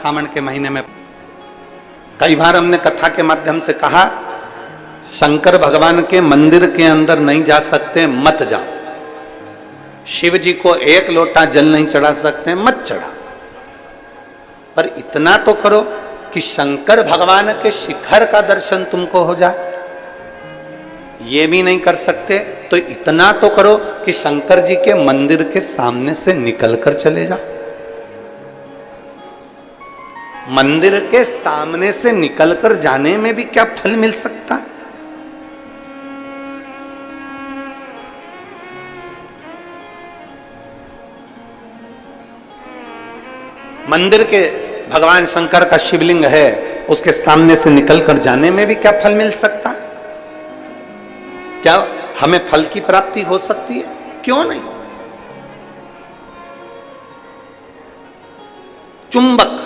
सावन के महीने में कई बार हमने कथा के माध्यम से कहा, शंकर भगवान के मंदिर के अंदर नहीं जा सकते, मत जाओ। शिव जी को एक लोटा जल नहीं चढ़ा सकते, मत चढ़ा। पर इतना तो करो कि शंकर भगवान के शिखर का दर्शन तुमको हो जाए। ये भी नहीं कर सकते तो इतना तो करो कि शंकर जी के मंदिर के सामने से निकलकर चले जाओ। मंदिर के सामने से निकलकर जाने में भी क्या फल मिल सकता है? मंदिर के भगवान शंकर का शिवलिंग है, उसके सामने से निकलकर जाने में भी क्या फल मिल सकता है? क्या हमें फल की प्राप्ति हो सकती है? क्यों नहीं? चुंबक,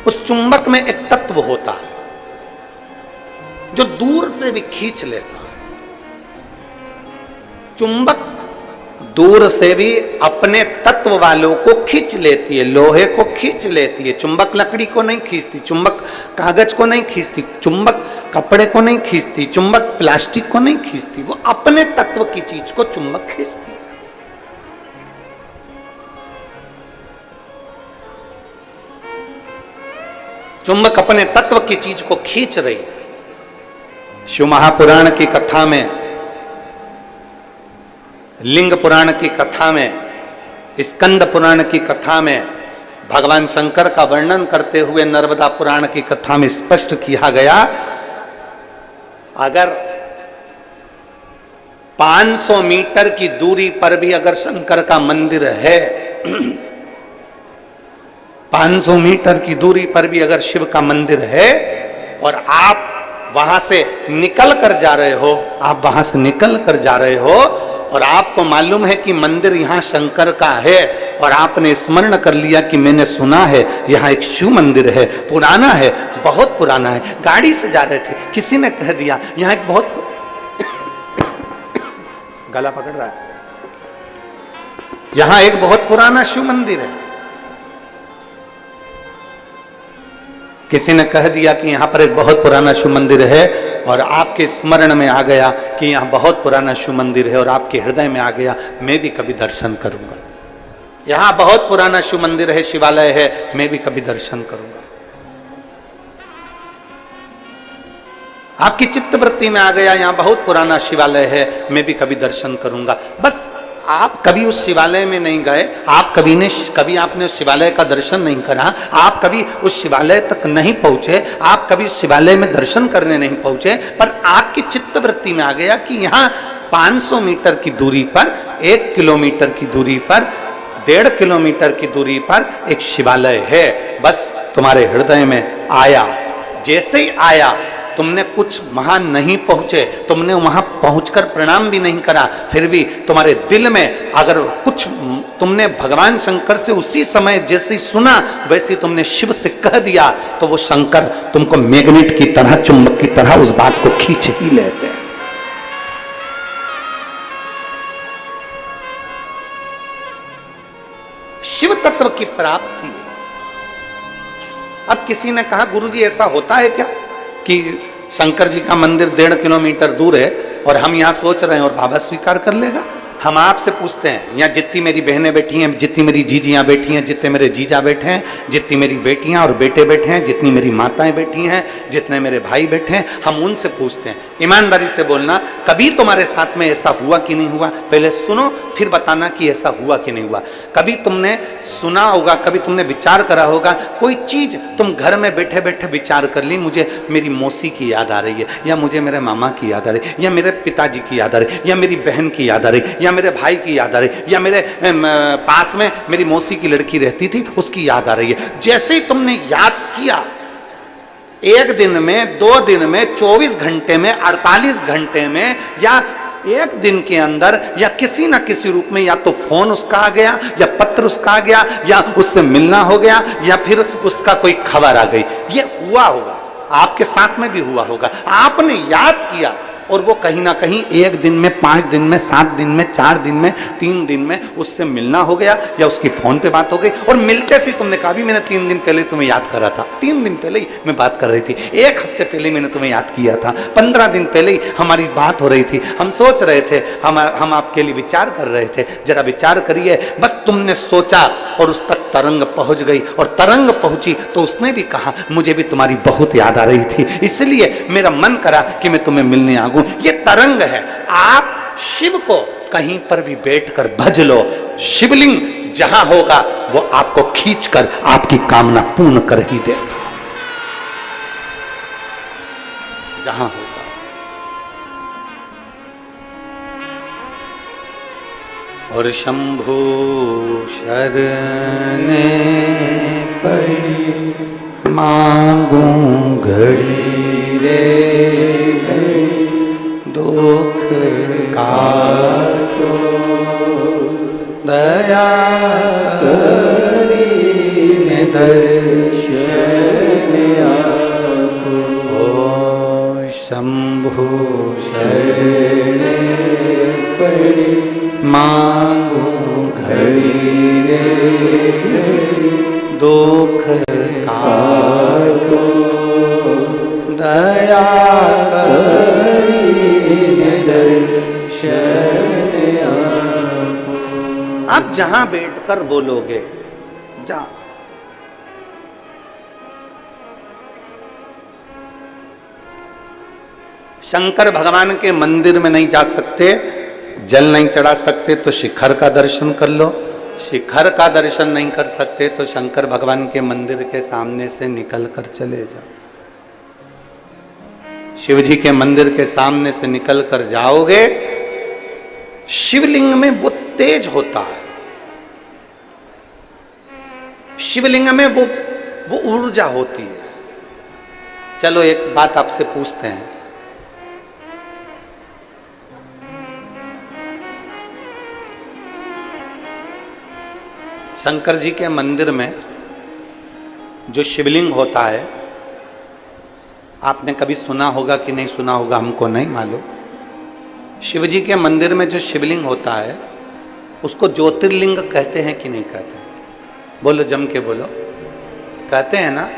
उस चुंबक में एक तत्व होता है जो दूर से भी खींच लेता है। चुंबक दूर से भी अपने तत्व वालों को खींच लेती है, लोहे को खींच लेती है। चुंबक लकड़ी को नहीं खींचती, चुंबक कागज को नहीं खींचती, चुंबक कपड़े को नहीं खींचती, चुंबक प्लास्टिक को नहीं खींचती, वो अपने तत्व की चीज को चुंबक खींचती है। चुंबक अपने तत्व की चीज को खींच रही है। शिव महापुराण की कथा में, लिंग पुराण की कथा में, स्कंद पुराण की कथा में भगवान शंकर का वर्णन करते हुए नर्मदा पुराण की कथा में स्पष्ट किया गया, अगर 500 मीटर की दूरी पर भी अगर शंकर का मंदिर है 500 मीटर की दूरी पर भी अगर शिव का मंदिर है और आप वहां से निकल कर जा रहे हो, आप वहां से निकल कर जा रहे हो और आपको मालूम है कि मंदिर यहां शंकर का है और आपने स्मरण कर लिया कि मैंने सुना है यहां एक शिव मंदिर है, पुराना है, बहुत पुराना है। गाड़ी से जा रहे थे, किसी ने कह दिया यहां एक बहुत गला पकड़ रहा है, यहां एक बहुत पुराना शिव मंदिर है। किसी ने कह दिया कि यहां पर एक बहुत पुराना शिव मंदिर है और आपके स्मरण में आ गया कि यहां बहुत पुराना शिव मंदिर है और आपके हृदय में आ गया मैं भी कभी दर्शन करूंगा, यहां बहुत पुराना शिव मंदिर है, शिवालय है, मैं भी कभी दर्शन करूंगा। आपकी चित्तवृत्ति में आ गया यहां बहुत पुराना शिवालय है, मैं भी कभी दर्शन करूंगा। बस आप कभी उस शिवालय में नहीं गए, आप कभी आपने उस शिवालय का दर्शन नहीं करा, आप कभी उस शिवालय तक नहीं पहुंचे, आप कभी उस शिवालय में दर्शन करने नहीं पहुंचे, पर आपकी चित्तवृत्ति में आ गया कि यहाँ 500 मीटर की दूरी पर, 1 किलोमीटर की दूरी पर, 1.5 किलोमीटर की दूरी पर एक शिवालय है। बस तुम्हारे हृदय में आया, जैसे ही आया तुमने कुछ वहां नहीं पहुंचे, तुमने वहां पहुंचकर प्रणाम भी नहीं करा, फिर भी तुम्हारे दिल में अगर कुछ तुमने भगवान शंकर से उसी समय जैसे ही सुना वैसे तुमने शिव से कह दिया, तो वो शंकर तुमको मैग्नेट की तरह, चुंबक की तरह उस बात को खींच ही लेते हैं। शिव तत्व की प्राप्ति। अब किसी ने कहा गुरुजी ऐसा होता है क्या कि शंकर जी का मंदिर 1.5 किलोमीटर दूर है और हम यहाँ सोच रहे हैं और बाबा स्वीकार कर लेगा? हम आपसे पूछते हैं, यहाँ जितनी मेरी बहनें बैठी हैं, जितनी मेरी जीजियाँ बैठी हैं, जितने मेरे जीजा बैठे हैं, जितनी मेरी बेटियाँ और बेटे बैठे हैं, जितनी मेरी माताएं बैठी हैं, जितने मेरे भाई बैठे हैं, हम उनसे पूछते हैं, ईमानदारी से बोलना, कभी तुम्हारे साथ में ऐसा हुआ कि नहीं हुआ? पहले सुनो फिर बताना कि ऐसा हुआ कि नहीं हुआ। कभी तुमने सुना होगा, कभी तुमने विचार करा होगा, कोई चीज तुम घर में बैठे बैठे विचार कर ली, मुझे मेरी मौसी की याद आ रही है, या मुझे मेरे मामा की याद आ रही है, या मेरे पिताजी की याद आ रही है, या मेरी बहन की याद आ रही है, या मेरे भाई की याद आ रही है, या मेरे पास में मेरी मौसी की लड़की रहती थी उसकी याद आ रही है। जैसे ही तुमने याद किया, 1 दिन में, 2 दिन में, 24 घंटे में, 48 घंटे में, या 1 दिन के अंदर, या किसी ना किसी रूप में, या तो फोन उसका आ गया, या पत्र उसका आ गया, या उससे मिलना हो गया, या फिर उसका कोई खबर आ गई, ये हुआ होगा, आपके साथ में भी हुआ होगा। आपने याद किया और वो कहीं ना कहीं 1 दिन में, 5 दिन में, 7 दिन में, 4 दिन में, 3 दिन में उससे मिलना हो गया या उसकी फोन पे बात हो गई, और मिलते से तुमने कहा भी मैंने 3 दिन पहले तुम्हें याद करा था, 3 दिन पहले ही मैं बात कर रही थी, 1 हफ्ते पहले मैंने तुम्हें याद किया था, 15 दिन पहले ही हमारी बात हो रही थी, हम सोच रहे थे, हम आपके लिए विचार कर रहे थे, जरा विचार करिए। बस तुमने सोचा और उस तक तरंग पहुंच गई, और तरंग पहुंची तो उसने भी कहा मुझे भी तुम्हारी बहुत याद आ रही थी, इसलिए मेरा मन करा कि मैं तुम्हें मिलने आ गूं। ये तरंग है। आप शिव को कहीं पर भी बैठकर भज लो, शिवलिंग जहां होगा वो आपको खींचकर आपकी कामना पूर्ण कर ही देगा, जहां होगा। और शंभु शरणे पड़ी मांगूं घड़ी रे घड़ी, दुख काटो दया करी ने दर्शन आपको। ओ शंभु शरणे पड़ी मांगूं घड़ी रे घड़ी, दुख काटो दया करी दर्शन आपको। आप जहां बैठकर बोलोगे, जहां शंकर भगवान के मंदिर में नहीं जा सकते, जल नहीं चढ़ा सकते तो शिखर का दर्शन कर लो, शिखर का दर्शन नहीं कर सकते तो शंकर भगवान के मंदिर के सामने से निकल कर चले जाओ। शिव जी के मंदिर के सामने से निकल कर जाओगे, शिवलिंग में वो तेज होता है, शिवलिंग में वो ऊर्जा होती है। चलो एक बात आपसे पूछते हैं, शंकर जी के मंदिर में जो शिवलिंग होता है, आपने कभी सुना होगा कि नहीं सुना होगा, हमको नहीं मालूम। शिव जी के मंदिर में जो शिवलिंग होता है उसको ज्योतिर्लिंग कहते हैं कि नहीं कहते हैं? बोलो, जम के बोलो। कहते हैं ना?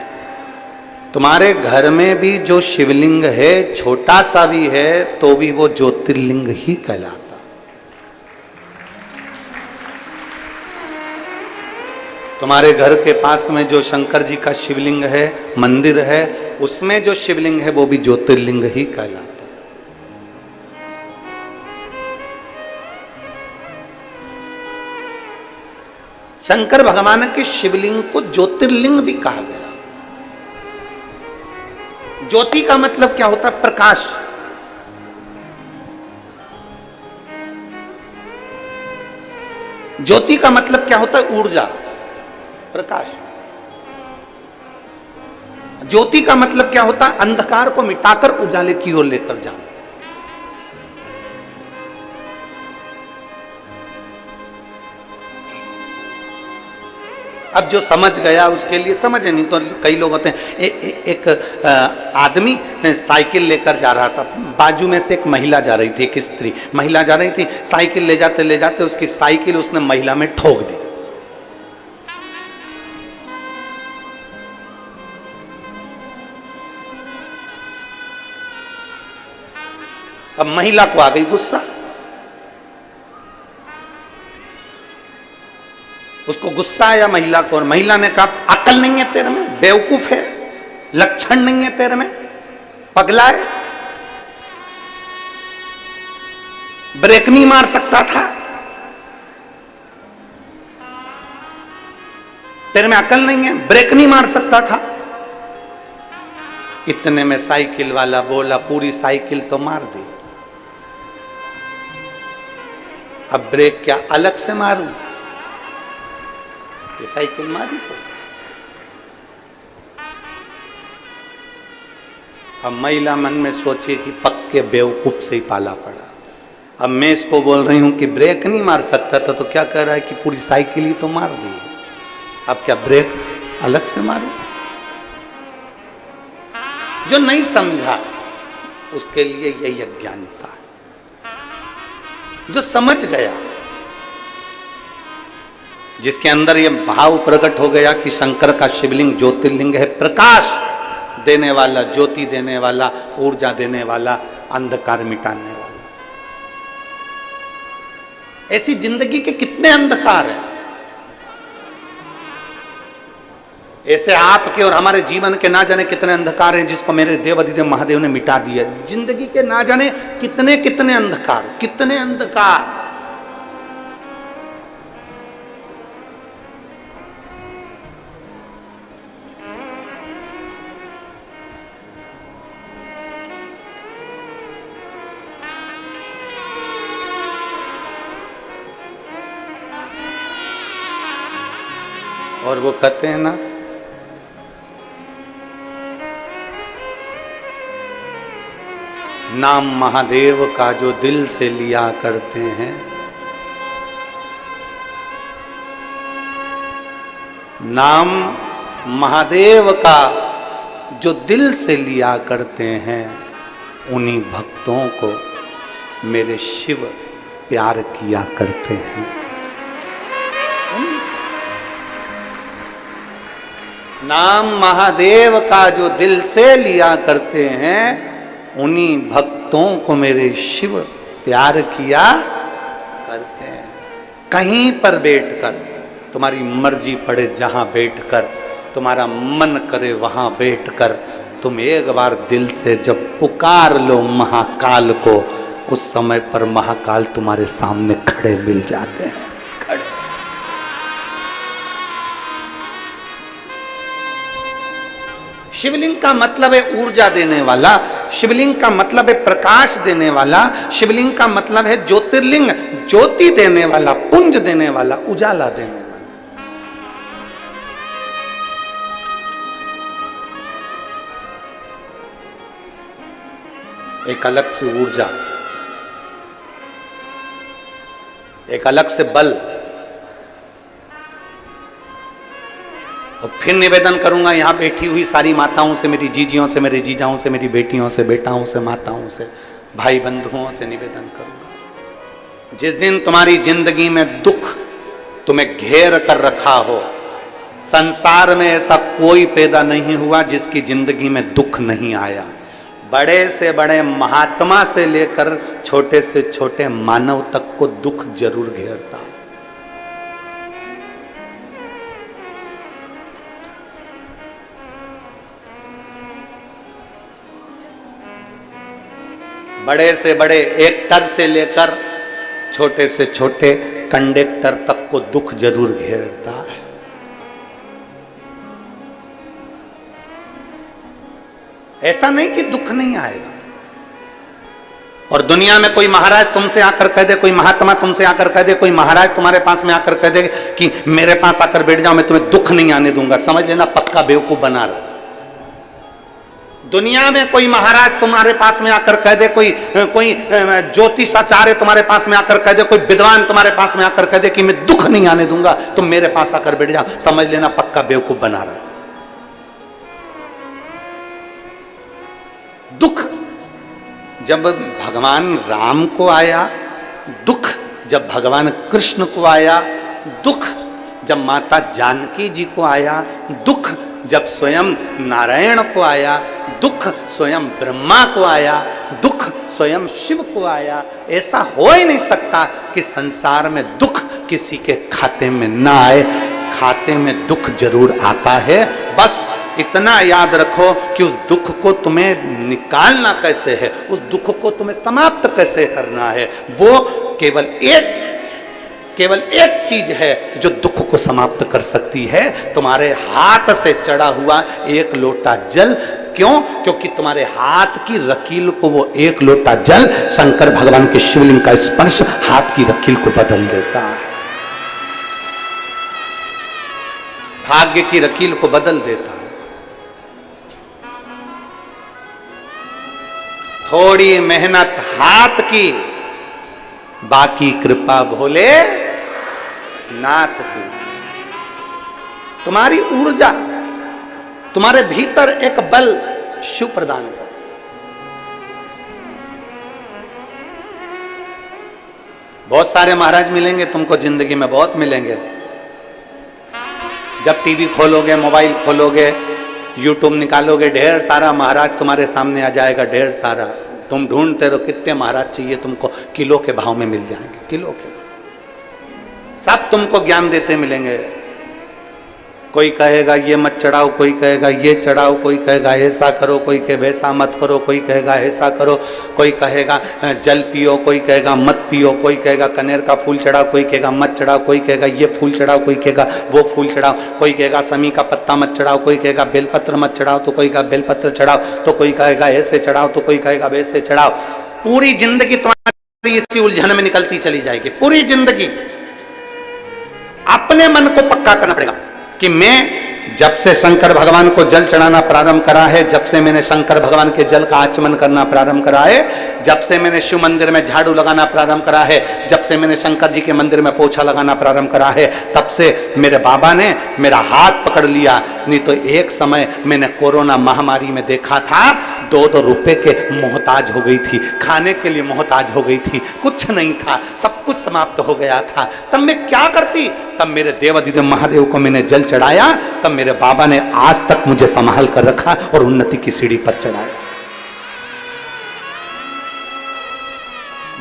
तुम्हारे घर में भी जो शिवलिंग है, छोटा सा भी है तो भी वो ज्योतिर्लिंग ही कहलाता। तुम्हारे घर के पास में जो शंकर जी का शिवलिंग है, मंदिर है, उसमें जो शिवलिंग है वो भी ज्योतिर्लिंग ही कहलाता। शंकर भगवान के शिवलिंग को ज्योतिर्लिंग भी कहा गया। ज्योति का मतलब क्या होता है? प्रकाश। ज्योति का मतलब क्या होता है? ऊर्जा, प्रकाश। ज्योति का मतलब क्या होता है? अंधकार को मिटाकर उजाले की ओर लेकर जाना। अब जो समझ गया उसके लिए समझ, नहीं तो कई लोग होते हैं। एक आदमी साइकिल लेकर जा रहा था, बाजू में से एक महिला जा रही थी, एक स्त्री महिला जा रही थी, साइकिल ले जाते उसकी साइकिल उसने महिला में ठोक दी। अब महिला को आ गई गुस्सा, उसको गुस्सा आया महिला को, और महिला ने कहा अकल नहीं है तेरे में, बेवकूफ है, लक्षण नहीं है तेरे में, पगला है, ब्रेक नहीं मार सकता था, तेरे में अकल नहीं है, ब्रेक नहीं मार सकता था। इतने में साइकिल वाला बोला पूरी साइकिल तो मार दी, अब ब्रेक क्या अलग से मारूं? ये साइकिल मारी तो। अब महिला मन में सोचे कि पक्के बेवकूफ से ही पाला पड़ा। अब मैं इसको बोल रही हूं कि ब्रेक नहीं मार सकता था, तो क्या कह रहा है कि पूरी साइकिल ही तो मार दी, अब क्या ब्रेक अलग से मारूं? जो नहीं समझा उसके लिए यही अज्ञानता है। जो समझ गया, जिसके अंदर ये भाव प्रकट हो गया कि शंकर का शिवलिंग ज्योतिर्लिंग है, प्रकाश देने वाला, ज्योति देने वाला, ऊर्जा देने वाला, अंधकार मिटाने वाला। ऐसी जिंदगी के कितने अंधकार हैं, ऐसे आपके और हमारे जीवन के ना जाने कितने अंधकार हैं, जिसको मेरे देवाधिदेव महादेव ने मिटा दिया। जिंदगी के ना जाने कितने कितने अंधकार, कितने अंधकार। और वो कहते हैं ना, नाम महादेव का जो दिल से लिया करते हैं, नाम महादेव का जो दिल से लिया करते हैं, उन्हीं भक्तों को मेरे शिव प्यार किया करते हैं। नाम महादेव का जो दिल से लिया करते हैं, उन्हीं भक्तों को मेरे शिव प्यार किया करते हैं। कहीं पर बैठकर, तुम्हारी मर्जी पड़े जहां बैठकर, तुम्हारा मन करे वहां बैठकर, तुम एक बार दिल से जब पुकार लो महाकाल को, उस समय पर महाकाल तुम्हारे सामने खड़े मिल जाते हैं। शिवलिंग का मतलब है ऊर्जा देने वाला, शिवलिंग का मतलब है प्रकाश देने वाला, शिवलिंग का मतलब है ज्योतिर्लिंग, ज्योति देने वाला, पुंज देने वाला, उजाला देने वाला। एक अलग से ऊर्जा, एक अलग से बल। और फिर निवेदन करूंगा यहां बैठी हुई सारी माताओं से, मेरी जीजियों से, मेरे जीजाओं से, मेरी बेटियों से, बेटाओं से, माताओं से, भाई बंधुओं से निवेदन करूंगा, जिस दिन तुम्हारी जिंदगी में दुख तुम्हें घेर कर रखा हो, संसार में ऐसा कोई पैदा नहीं हुआ जिसकी जिंदगी में दुख नहीं आया। बड़े से बड़े महात्मा से लेकर छोटे से छोटे मानव तक को दुख जरूर घेरता है। बड़े से बड़े एक्टर से लेकर छोटे से छोटे कंडक्टर तक को दुख जरूर घेरता है। ऐसा नहीं कि दुख नहीं आएगा। और दुनिया में कोई महाराज तुमसे आकर कह दे, कोई महात्मा तुमसे आकर कह दे, कोई महाराज तुम्हारे पास में आकर कह दे कि मेरे पास आकर बैठ जाओ, मैं तुम्हें दुख नहीं आने दूंगा, समझ लेना पक्का बेवकूफ बना रहा। दुनिया में कोई महाराज तुम्हारे पास में आकर कह दे, कोई ज्योतिषाचार्य तुम्हारे पास में आकर कह दे, कोई विद्वान तुम्हारे पास में आकर कह दे कि मैं दुख नहीं आने दूंगा, तुम मेरे पास आकर बैठ जाओ, समझ लेना पक्का बेवकूफ बना रहा। दुख जब भगवान राम को आया, दुख जब भगवान कृष्ण को आया, दुख जब माता जानकी जी को आया, दुख जब स्वयं नारायण को आया, दुख स्वयं ब्रह्मा को आया, दुख स्वयं शिव को आया। ऐसा हो ही नहीं सकता कि संसार में दुख किसी के खाते में ना आए। खाते में दुख जरूर आता है, बस इतना याद रखो कि उस दुख को तुम्हें निकालना कैसे है, उस दुख को तुम्हें समाप्त कैसे करना है। वो केवल एक चीज है जो दुख को समाप्त कर सकती है, तुम्हारे हाथ से चढ़ा हुआ एक लोटा जल। क्यों? क्योंकि तुम्हारे हाथ की रकील को वो एक लोटा जल, शंकर भगवान के शिवलिंग का स्पर्श हाथ की रकील को बदल देता है, भाग्य की रकील को बदल देता है। थोड़ी मेहनत हाथ की, बाकी कृपा भोले नाथ की। तुम्हारी ऊर्जा, तुम्हारे भीतर एक बल शिव प्रदान कर। बहुत सारे महाराज मिलेंगे तुमको जिंदगी में, बहुत मिलेंगे। जब टीवी खोलोगे, मोबाइल खोलोगे, यूट्यूब निकालोगे, ढेर सारा महाराज तुम्हारे सामने आ जाएगा, ढेर सारा। तुम ढूंढते रहो कितने महाराज चाहिए तुमको, किलो के भाव में मिल जाएंगे, किलो के भाव। सब तुमको ज्ञान देते मिलेंगे। कोई कहेगा ये मत चढ़ाओ, कोई कहेगा ये चढ़ाओ, कोई कहेगा ऐसा करो, कोई कहे वैसा मत करो, कोई कहेगा ऐसा करो, कोई कहेगा जल पियो, कोई कहेगा मत पियो, कोई कहेगा कनेर का फूल चढ़ाओ, कोई कहेगा मत चढ़ाओ, कोई कहेगा ये फूल चढ़ाओ, कोई कहेगा वो फूल चढ़ाओ, कोई कहेगा समी का पत्ता मत चढ़ाओ, कोई कहेगा बेलपत्र मत चढ़ाओ, तो कोई कहेगा बेलपत्र चढ़ाओ, तो कोई कहेगा ऐसे चढ़ाओ, तो कोई कहेगा वैसे चढ़ाओ। पूरी जिंदगी तुम्हारी इसी उलझन में निकलती चली जाएगी। पूरी जिंदगी अपने मन को पक्का करना पड़ेगा कि मैं जब से शंकर भगवान को जल चढ़ाना प्रारंभ करा है, जब से मैंने शंकर भगवान के जल का आचमन करना प्रारंभ करा है, जब से मैंने शिव मंदिर में झाड़ू लगाना प्रारंभ करा है, जब से मैंने शंकर जी के मंदिर में पोछा लगाना प्रारंभ करा है, तब से मेरे बाबा ने मेरा हाथ पकड़ लिया। नहीं तो एक समय मैंने कोरोना महामारी में देखा था, 2-2 रुपए के मोहताज हो गई थी, खाने के लिए मोहताज हो गई थी, कुछ नहीं था, सब कुछ समाप्त हो गया था। तब मैं क्या करती? तब मेरे देवाधिदेव महादेव को मैंने जल चढ़ाया, तब मेरे बाबा ने आज तक मुझे संभाल कर रखा और उन्नति की सीढ़ी पर चढ़ाया।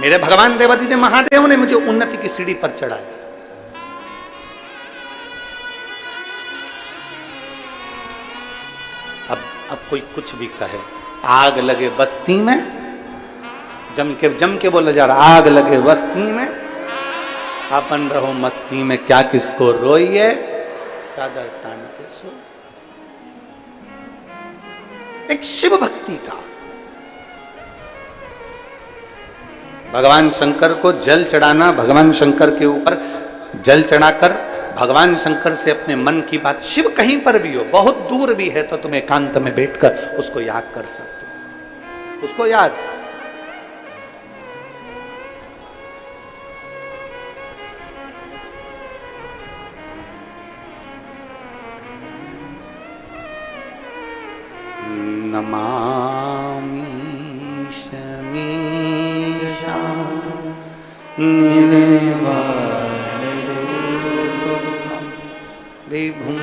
मेरे भगवान देवाधिदेव महादेव ने मुझे उन्नति की सीढ़ी पर चढ़ाया। अब कोई कुछ भी कहे, आग लगे बस्ती में, जम के बोला जा रहा, आग लगे बस्ती में, अपन रहो मस्ती में, क्या किसको रोइए, चादर तान के सो। एक शिव भक्ति का भगवान शंकर को जल चढ़ाना, भगवान शंकर के ऊपर जल चढ़ाकर भगवान शंकर से अपने मन की बात, शिव कहीं पर भी हो, बहुत दूर भी है तो तुम एकांत में बैठकर उसको याद कर सकते हो, उसको याद। नमामि शमीशा विभुं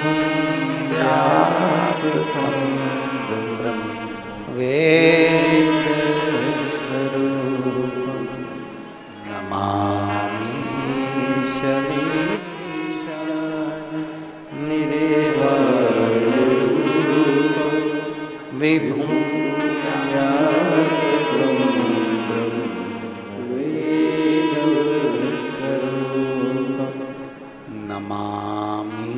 व्यापकं वेदस्वरूपं नमामि शमीशा विभुं नमामि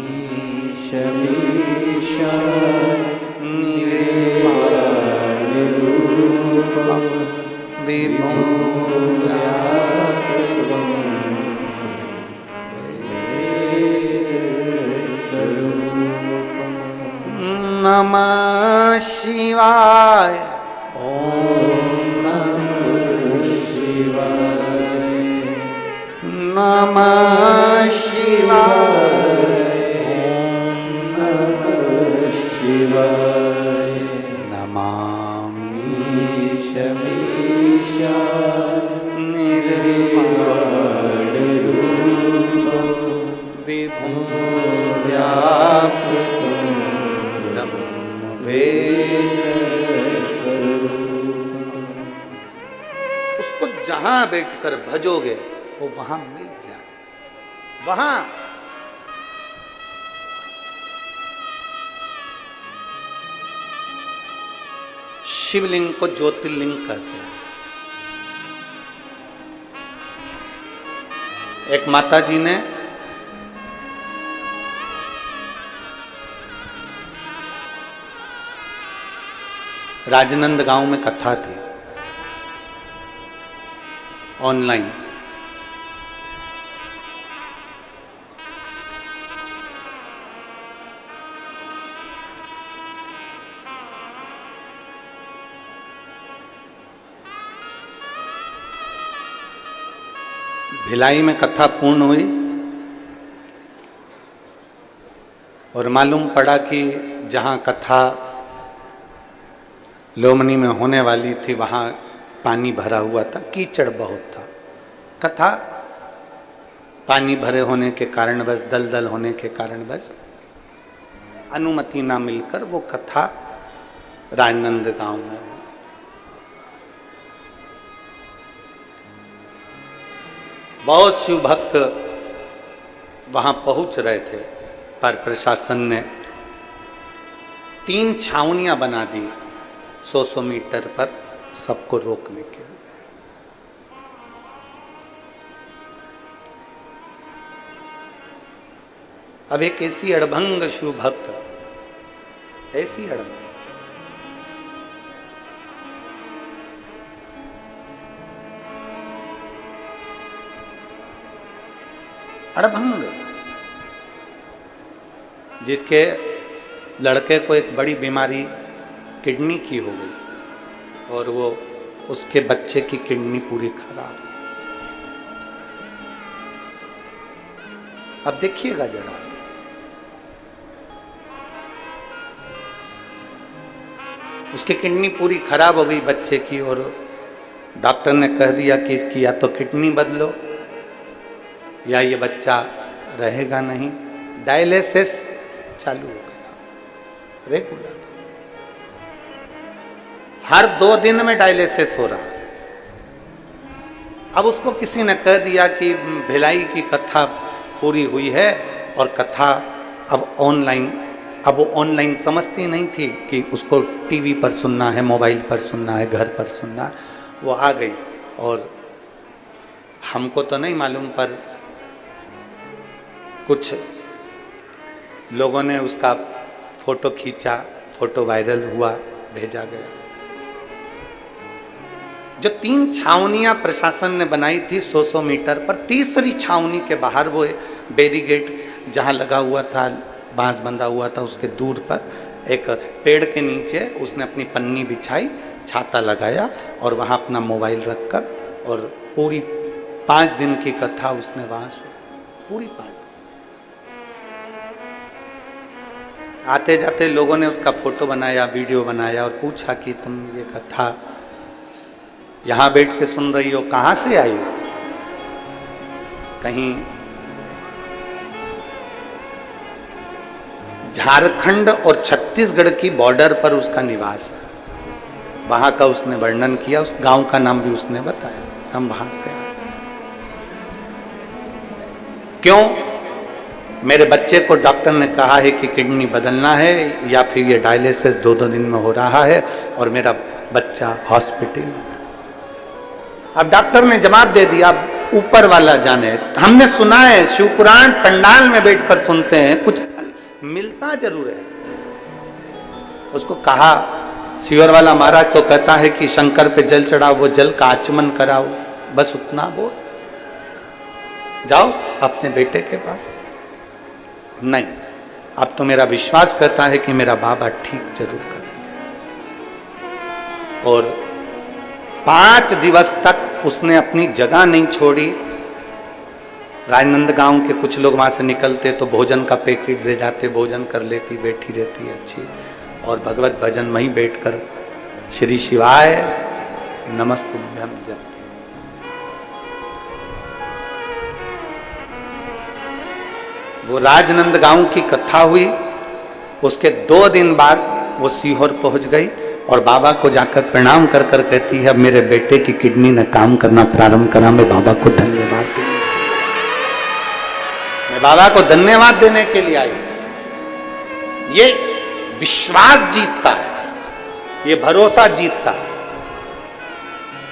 शमीशा निवेदितरूपं विभुं व्यापकं वेदस्वरूपं नमः शिवाय। ओम नमः शिवाय। नमः शिवाय। ओम नमः शिवाय। नमामि शमीशा निर्वाणरूपं विभुं व्यापकं उसको जहां बैठकर भजोगे वो वहां मिल जाए। वहां शिवलिंग को ज्योतिर्लिंग कहते हैं। एक माता जी ने राजनंद गांव में कथा थी ऑनलाइन। भिलाई में कथा पूर्ण हुई और मालूम पड़ा कि जहां कथा लोमनी में होने वाली थी वहां पानी भरा हुआ था, कीचड़ बहुत था। कथा पानी भरे होने के कारणवश, दलदल होने के कारणवश अनुमति ना मिलकर वो कथा राजनांदगांव में हुई। बहुत शिव भक्त वहां पहुंच रहे थे, पर प्रशासन ने 3 छावनियां बना दी 100 मीटर पर सबको रोकने के लिए। अब एक ऐसी अड़भंग शिव भक्त, ऐसी अड़भंग, अड़भंग, जिसके लड़के को एक बड़ी बीमारी किडनी की हो गई और वो उसके बच्चे की किडनी पूरी खराब। अब देखिएगा जरा, उसकी किडनी पूरी खराब हो गई बच्चे की, और डॉक्टर ने कह दिया कि इसकी या तो किडनी बदलो या ये बच्चा रहेगा नहीं। डायलिसिस चालू हो गया रेगुलर, हर 2 दिन में डायलिसिस हो रहा। अब उसको किसी ने कह दिया कि भिलाई की कथा पूरी हुई है और कथा अब ऑनलाइन। अब वो ऑनलाइन समझती नहीं थी कि उसको टीवी पर सुनना है, मोबाइल पर सुनना है, घर पर सुनना है। वो आ गई और हमको तो नहीं मालूम, पर कुछ लोगों ने उसका फोटो खींचा, फोटो वायरल हुआ, भेजा गया। जो 3 छावनियां प्रशासन ने बनाई थी 100 मीटर पर, तीसरी छावनी के बाहर वो बैरिकेड जहां लगा हुआ था, बांस बंधा हुआ था, उसके दूर पर एक पेड़ के नीचे उसने अपनी पन्नी बिछाई, छाता लगाया और वहां अपना मोबाइल रखकर, और पूरी 5 दिन की कथा उसने वहां सुनी, पूरी 5 दिन। आते जाते लोगों ने उसका फोटो बनाया, वीडियो बनाया और पूछा कि तुम ये कथा यहां बैठ के सुन रही हो, कहां से आई हो? कहीं झारखंड और छत्तीसगढ़ की बॉर्डर पर उसका निवास है। वहां का उसने वर्णन किया, उस गांव का नाम भी उसने बताया, हम वहां से आए। क्यों? मेरे बच्चे को डॉक्टर ने कहा है कि किडनी बदलना है या फिर ये डायलिसिस 2-2 दिन में हो रहा है और मेरा बच्चा हॉस्पिटल में। अब डॉक्टर ने जवाब दे दिया, ऊपर वाला जाने। हमने सुना है, शिवपुराण पंडाल में बैठकर सुनते हैं, कुछ मिलता जरूर है। उसको कहा, शिवर वाला महाराज तो कहता है कि शंकर पे जल चढ़ाओ, वो जल का आचमन कराओ, बस उतना बोल, जाओ अपने बेटे के पास। नहीं, अब तो मेरा विश्वास कहता है कि मेरा बाबा ठीक जरूर करेंगे। और 5 दिवस तक उसने अपनी जगह नहीं छोड़ी। राजनांदगांव के कुछ लोग वहां से निकलते तो भोजन का पैकेट दे जाते, भोजन कर लेती, बैठी रहती अच्छी, और भगवत भजन वहीं बैठकर श्री शिवाय नमस्तुभ्यम जपती। वो राजनांदगांव की कथा हुई, उसके 2 दिन बाद वो सीहोर पहुंच गई और बाबा को जाकर प्रणाम कर कर कहती है, अब मेरे बेटे की किडनी ने काम करना प्रारंभ करा, मैं बाबा को धन्यवाद देने, मैं बाबा को धन्यवाद देने के लिए आई। ये विश्वास जीतता है, ये भरोसा जीतता है।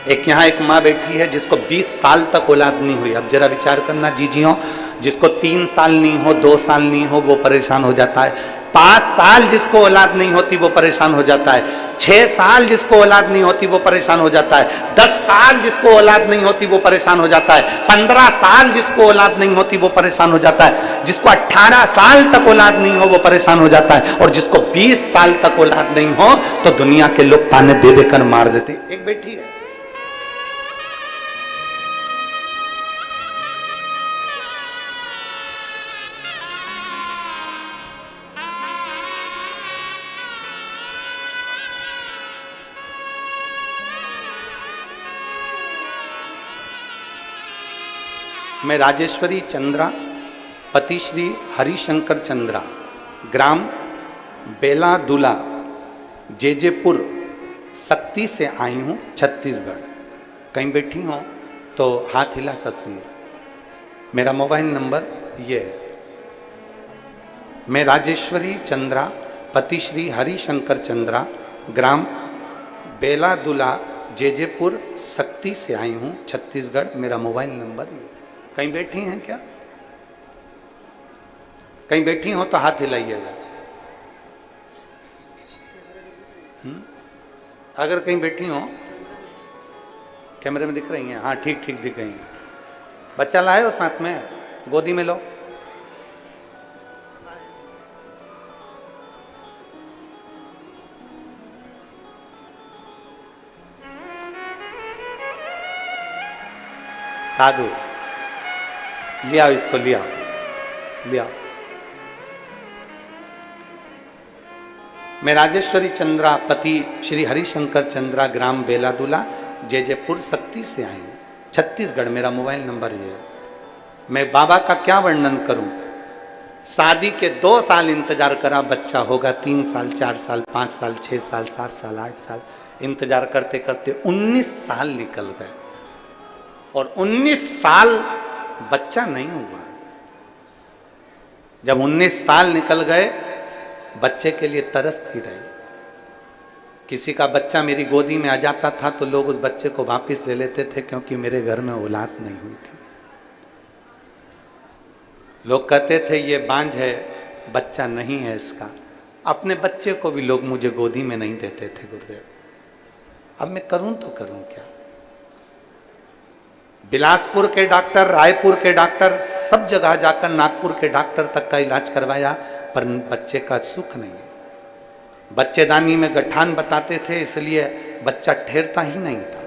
एक यहाँ एक माँ बैठी है जिसको 20 साल तक औलाद नहीं हुई। अब जरा विचार करना जीजियों, जिसको 3 साल नहीं हो, 2 साल नहीं हो, वो परेशान हो जाता है। 5 साल जिसको औलाद नहीं होती वो परेशान हो जाता है। 6 साल जिसको औलाद नहीं होती वो परेशान हो जाता है। 10 साल जिसको औलाद नहीं होती वो परेशान हो जाता है। 15 साल जिसको औलाद नहीं होती वो परेशान हो जाता है। जिसको 18 साल तक औलाद नहीं हो वो परेशान हो जाता है। और जिसको 20 साल तक औलाद नहीं हो तो दुनिया के लोग ताने दे देकर मार देते। एक बेटी है, मैं राजेश्वरी चंद्रा पति श्री हरिशंकर चंद्रा ग्राम बेलादुला जेजेपुर सक्ती से आई हूँ छत्तीसगढ़। कहीं बैठी हो तो हाथ हिला सकती है। मेरा मोबाइल नंबर ये है। मैं राजेश्वरी चंद्रा पति श्री हरिशंकर चंद्रा ग्राम बेलादुला जेजेपुर सक्ती से आई हूँ छत्तीसगढ़। मेरा मोबाइल नंबर ये। कहीं बैठी हैं क्या? कहीं बैठी हो तो हाथ हिलाइएगा। अगर कहीं बैठी हो, कैमरे में दिख रही हैं? हाँ ठीक ठीक दिख रही हैं। बच्चा लाए हो साथ में? गोदी में लो। साधु ले आओ, इसको ले आओ, ले आओ। मैं राजेश्वरी चंद्रा पति श्री हरिशंकर चंद्रा ग्राम बेलादुला जेजेपुर सक्ती से आई हूँ छत्तीसगढ़। मेरा मोबाइल नंबर ये है। मैं बाबा का क्या वर्णन करूं? शादी के 2 साल इंतजार करा, बच्चा होगा 3 साल 4 साल 5 साल 6 साल 7 साल 8 साल इंतजार करते करते 19 साल निकल गए और 19 साल बच्चा नहीं हुआ। जब 19 साल निकल गए, बच्चे के लिए तरसती रही। किसी का बच्चा मेरी गोदी में आ जाता था तो लोग उस बच्चे को वापस ले लेते थे, क्योंकि मेरे घर में औलाद नहीं हुई थी। लोग कहते थे ये बांझ है, बच्चा नहीं है इसका। अपने बच्चे को भी लोग मुझे गोदी में नहीं देते थे गुरुदेव। अब मैं करूं तो करूं क्या? बिलासपुर के डॉक्टर, रायपुर के डॉक्टर, सब जगह जाकर नागपुर के डॉक्टर तक का इलाज करवाया, पर बच्चे का सुख नहीं। बच्चेदानी में गठान बताते थे, इसलिए बच्चा ठहरता ही नहीं था।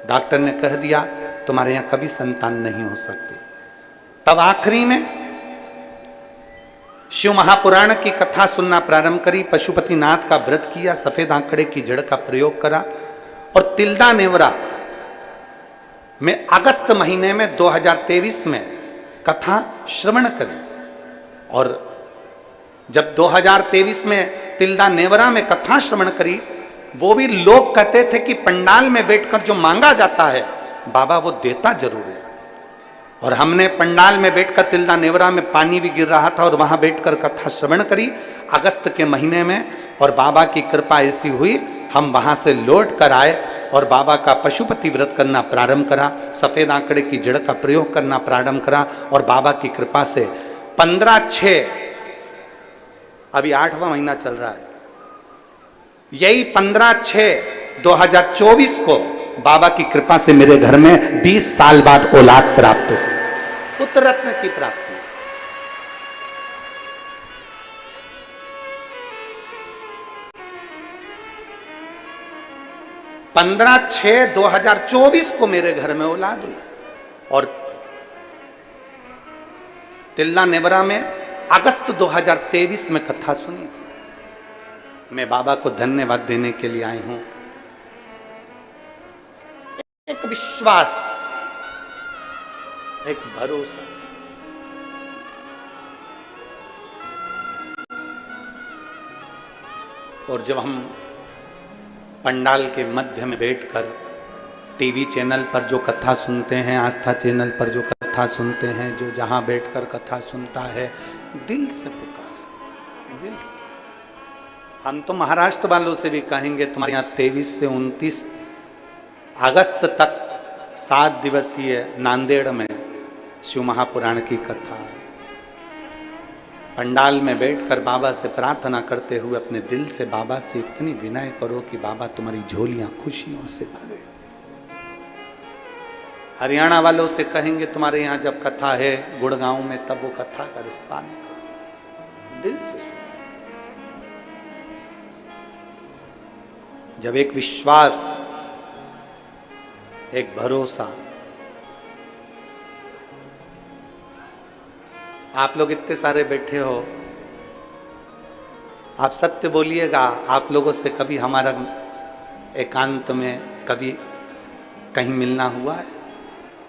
डॉक्टर ने कह दिया तुम्हारे यहां कभी संतान नहीं हो सकती। तब आखिरी में शिव महापुराण की कथा सुनना प्रारंभ करी, पशुपतिनाथ का व्रत किया, सफेद आंकड़े की जड़ का प्रयोग करा और तिल्दा नेवरा में अगस्त महीने में 2023 में कथा श्रवण करी। और जब 2023 में तिल्दा नेवरा में कथा श्रवण करी, वो भी लोग कहते थे कि पंडाल में बैठकर जो मांगा जाता है बाबा वो देता जरूर है। और हमने पंडाल में बैठकर तिल्दा नेवरा में पानी भी गिर रहा था और वहां बैठकर कथा श्रवण करी अगस्त के महीने में। और बाबा की कृपा ऐसी हुई, हम वहां से लौट कर आए और बाबा का पशुपति व्रत करना प्रारंभ करा, सफेद आंकड़े की जड़ का प्रयोग करना प्रारंभ करा। और बाबा की कृपा से 15/6, अभी 8वां महीना चल रहा है, यही 15/6/2024 को बाबा की कृपा से मेरे घर में 20 साल बाद औलाद प्राप्त हुई, पुत्र रत्न की प्राप्ति। पंद्रह 6/2024 को मेरे घर में औलाद हुई। और तिल्दा नेवरा में अगस्त 2023 में कथा सुनी। मैं बाबा को धन्यवाद देने के लिए आई हूं। एक विश्वास, एक भरोसा, और जब हम पंडाल के मध्य में बैठकर टीवी चैनल पर जो कथा सुनते हैं, आस्था चैनल पर जो कथा सुनते हैं, जो जहां बैठकर कथा सुनता है, दिल से पुकारे, दिल से। हम तो महाराष्ट्र वालों से भी कहेंगे तुम्हारे यहाँ 23 से 29 अगस्त तक 7 दिवसीय नांदेड़ में शिव महापुराण की कथा है। पंडाल में बैठकर बाबा से प्रार्थना करते हुए अपने दिल से बाबा से इतनी विनय करो कि बाबा तुम्हारी झोलियां खुशियों से भरे। हरियाणा वालों से कहेंगे तुम्हारे यहाँ जब कथा है गुड़गांव में, तब वो कथा का रिस्पान करो, दिल से। जब एक विश्वास, एक भरोसा, आप लोग इतने सारे बैठे हो, आप सत्य बोलिएगा, आप लोगों से कभी हमारा एकांत में कभी कहीं मिलना हुआ है?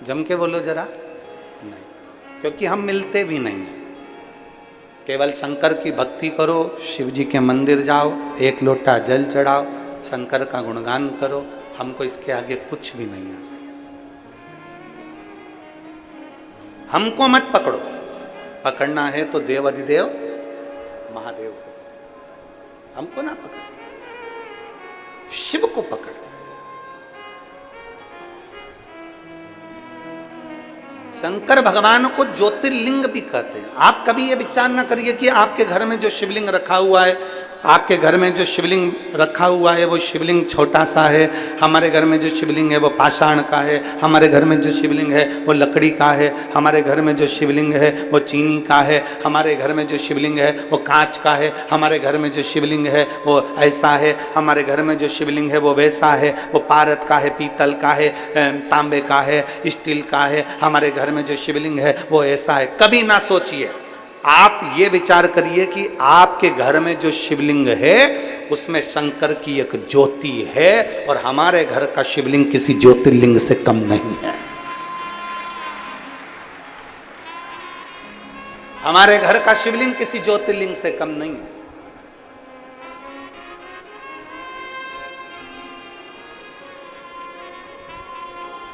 जम के बोलो जरा। नहीं, क्योंकि हम मिलते भी नहीं हैं। केवल शंकर की भक्ति करो, शिव जी के मंदिर जाओ, एक लोटा जल चढ़ाओ, शंकर का गुणगान करो, हमको इसके आगे कुछ भी नहीं आता। हमको मत पकड़ो, पकड़ना है तो देव अधिदेव महादेव को, हमको ना पकड़ो, शिव को पकड़ो। शंकर भगवान को ज्योतिर्लिंग भी कहते हैं। आप कभी ये विचार ना करिए कि आपके घर में जो शिवलिंग रखा हुआ है, आपके घर में जो शिवलिंग रखा हुआ है वो शिवलिंग छोटा सा है, हमारे घर में जो शिवलिंग है वो पाषाण का है, हमारे घर में जो शिवलिंग है वो लकड़ी का है, हमारे घर में जो शिवलिंग है वो चीनी का है, हमारे घर में जो शिवलिंग है वो कांच का है, हमारे घर में जो शिवलिंग है वो ऐसा है, हमारे घर में जो शिवलिंग है वो वैसा है, वो पारद का है, पीतल का है, तांबे का है, स्टील का है, हमारे घर में जो शिवलिंग है वो ऐसा है। कभी ना सोचिए, आप ये विचार करिए कि आपके घर में जो शिवलिंग है उसमें शंकर की एक ज्योति है, और हमारे घर का शिवलिंग किसी ज्योतिर्लिंग से कम नहीं है। हमारे घर का शिवलिंग किसी ज्योतिर्लिंग से कम नहीं है।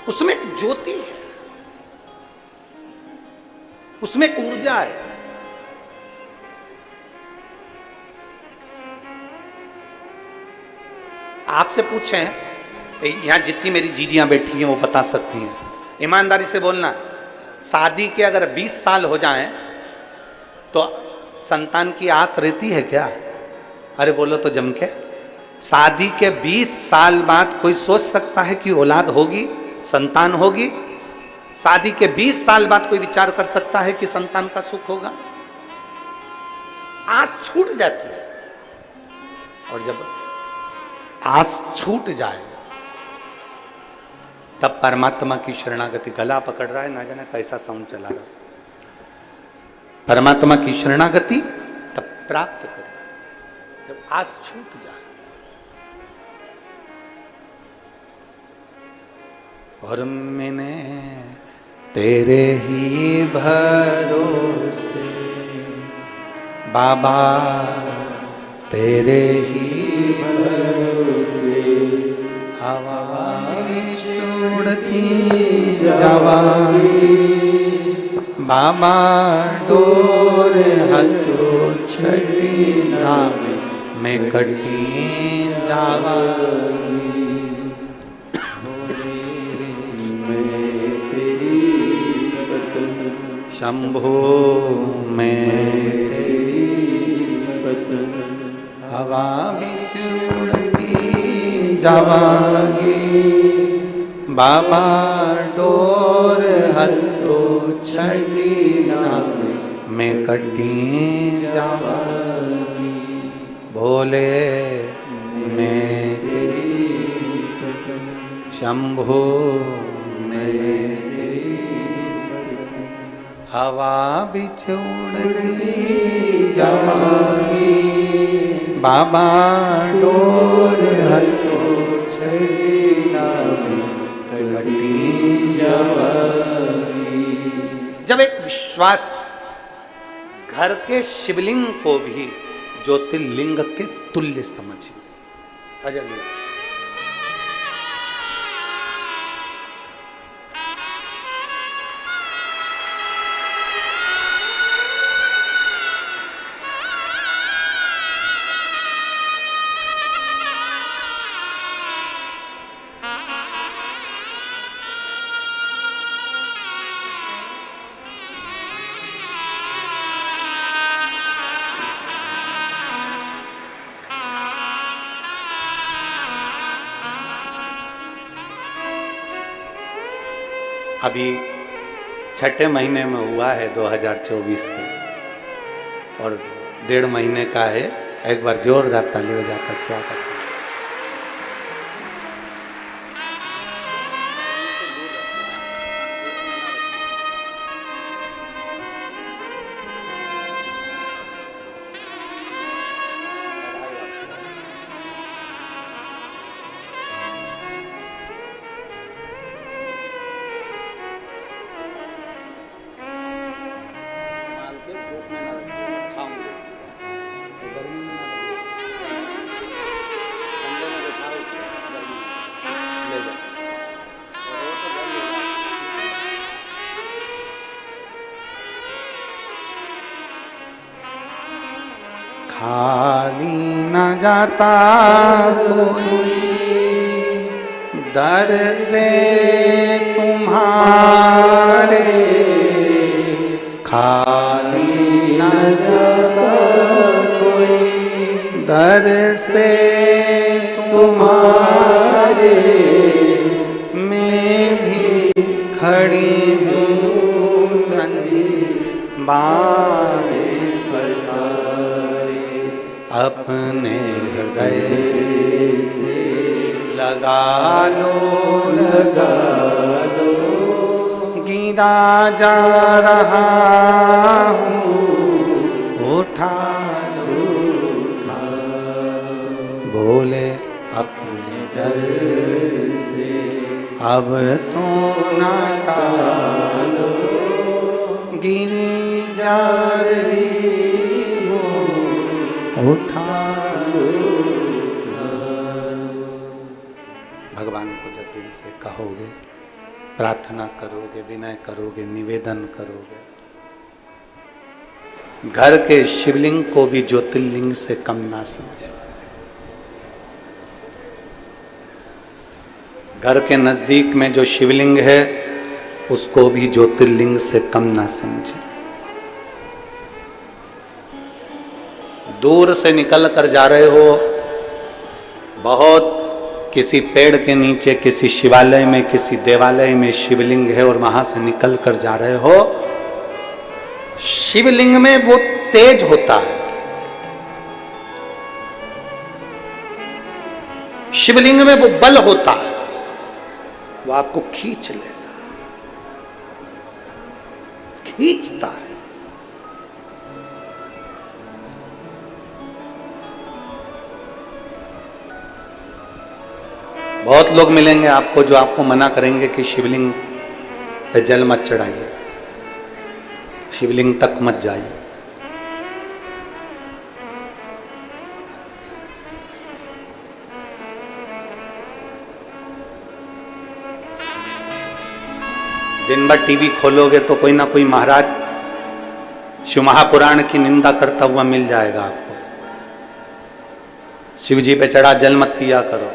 उसमें एक ज्योति है, उसमें एक ऊर्जा है। आपसे पूछें, यहां जितनी मेरी जीजियां बैठी हैं वो बता सकती हैं, ईमानदारी से बोलना, शादी के अगर 20 साल हो जाएं तो संतान की आस रहती है क्या? अरे बोलो तो जम के। शादी के 20 साल बाद कोई सोच सकता है कि औलाद होगी, संतान होगी? शादी के 20 साल बाद कोई विचार कर सकता है कि संतान का सुख होगा? आस छूट जाती है। और जब आस छूट जाए तब परमात्मा की शरणागति, गला पकड़ रहा है, ना जाने कैसा साउंड चला रहा, परमात्मा की शरणागति तब प्राप्त करें जब आस छूट जाए। और मैंने तेरे ही भरोसे बाबा, तेरे ही भरोसे हवा में छोड़ती जावांगी, बाबा डोर हथो छड़ी नावे में कटी जावांगी। शंभो मैं तेरी हवा बिच उड़ती जावांगी, बाबा डोर हथो छड़ी नावे में कटी जावांगी। भोले मैं तेरी, शंभो मैं हवा बिच उड़ती जावांगी, बाबा डोर हथो छड़ी नावे कटी जावांगी। जब एक विश्वास घर के शिवलिंग को भी ज्योतिर्लिंग के तुल्य समझिए। अजय अभी छठे महीने में हुआ है 2024 के, और 1.5 महीने का है। एक बार जोरदार ताली हो जाता स्वागत। खाली न जाता कोई दर से तुम्हारे, खाली न जाता कोई दर से तुम्हारे, मैं भी खड़ी हूँ नंदी बाहें पसारे, अपने हृदय से लगा लो, गिरा जा रहा हूँ, उठा लो, बोले अपने दर से अब तो ना टालो, गिरी जा रही हो, उठा लो। भगवान को जब दिल से कहोगे, प्रार्थना करोगे, विनय करोगे, निवेदन करोगे, घर के शिवलिंग को भी ज्योतिर्लिंग से कम ना समझे। घर के नजदीक में जो शिवलिंग है उसको भी ज्योतिर्लिंग से कम ना समझे। दूर से निकल कर जा रहे हो, बहुत किसी पेड़ के नीचे, किसी शिवालय में, किसी देवालय में शिवलिंग है और वहां से निकल कर जा रहे हो, शिवलिंग में वो तेज होता है, शिवलिंग में वो बल होता है, वो आपको खींच लेगा, खींचता है। बहुत लोग मिलेंगे आपको जो आपको मना करेंगे कि शिवलिंग पे जल मत चढ़ाइए, शिवलिंग तक मत जाइए। दिन भर टीवी खोलोगे तो कोई ना कोई महाराज शिव महापुराण की निंदा करता हुआ मिल जाएगा आपको। शिव जी पे चढ़ा जल मत पिया करो।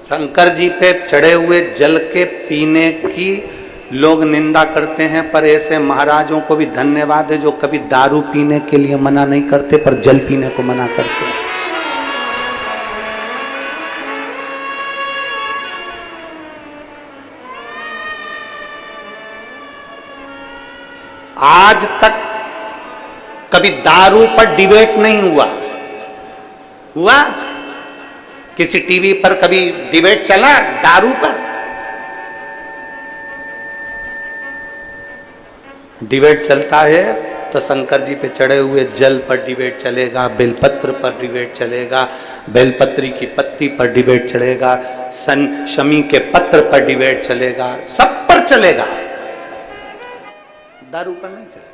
शंकर जी पे चढ़े हुए जल के पीने की लोग निंदा करते हैं, पर ऐसे महाराजों को भी धन्यवाद है जो कभी दारू पीने के लिए मना नहीं करते पर जल पीने को मना करते हैं। आज तक कभी दारू पर डिबेट नहीं हुआ। किसी टीवी पर कभी डिबेट चला दारू पर? डिबेट चलता है तो शंकर जी पे चढ़े हुए जल पर डिबेट चलेगा, बेलपत्र पर डिबेट चलेगा, बेलपत्री की पत्ती पर डिबेट चलेगा, शमी के पत्र पर डिबेट चलेगा, सब पर चलेगा, दारू पर नहीं चलेगा।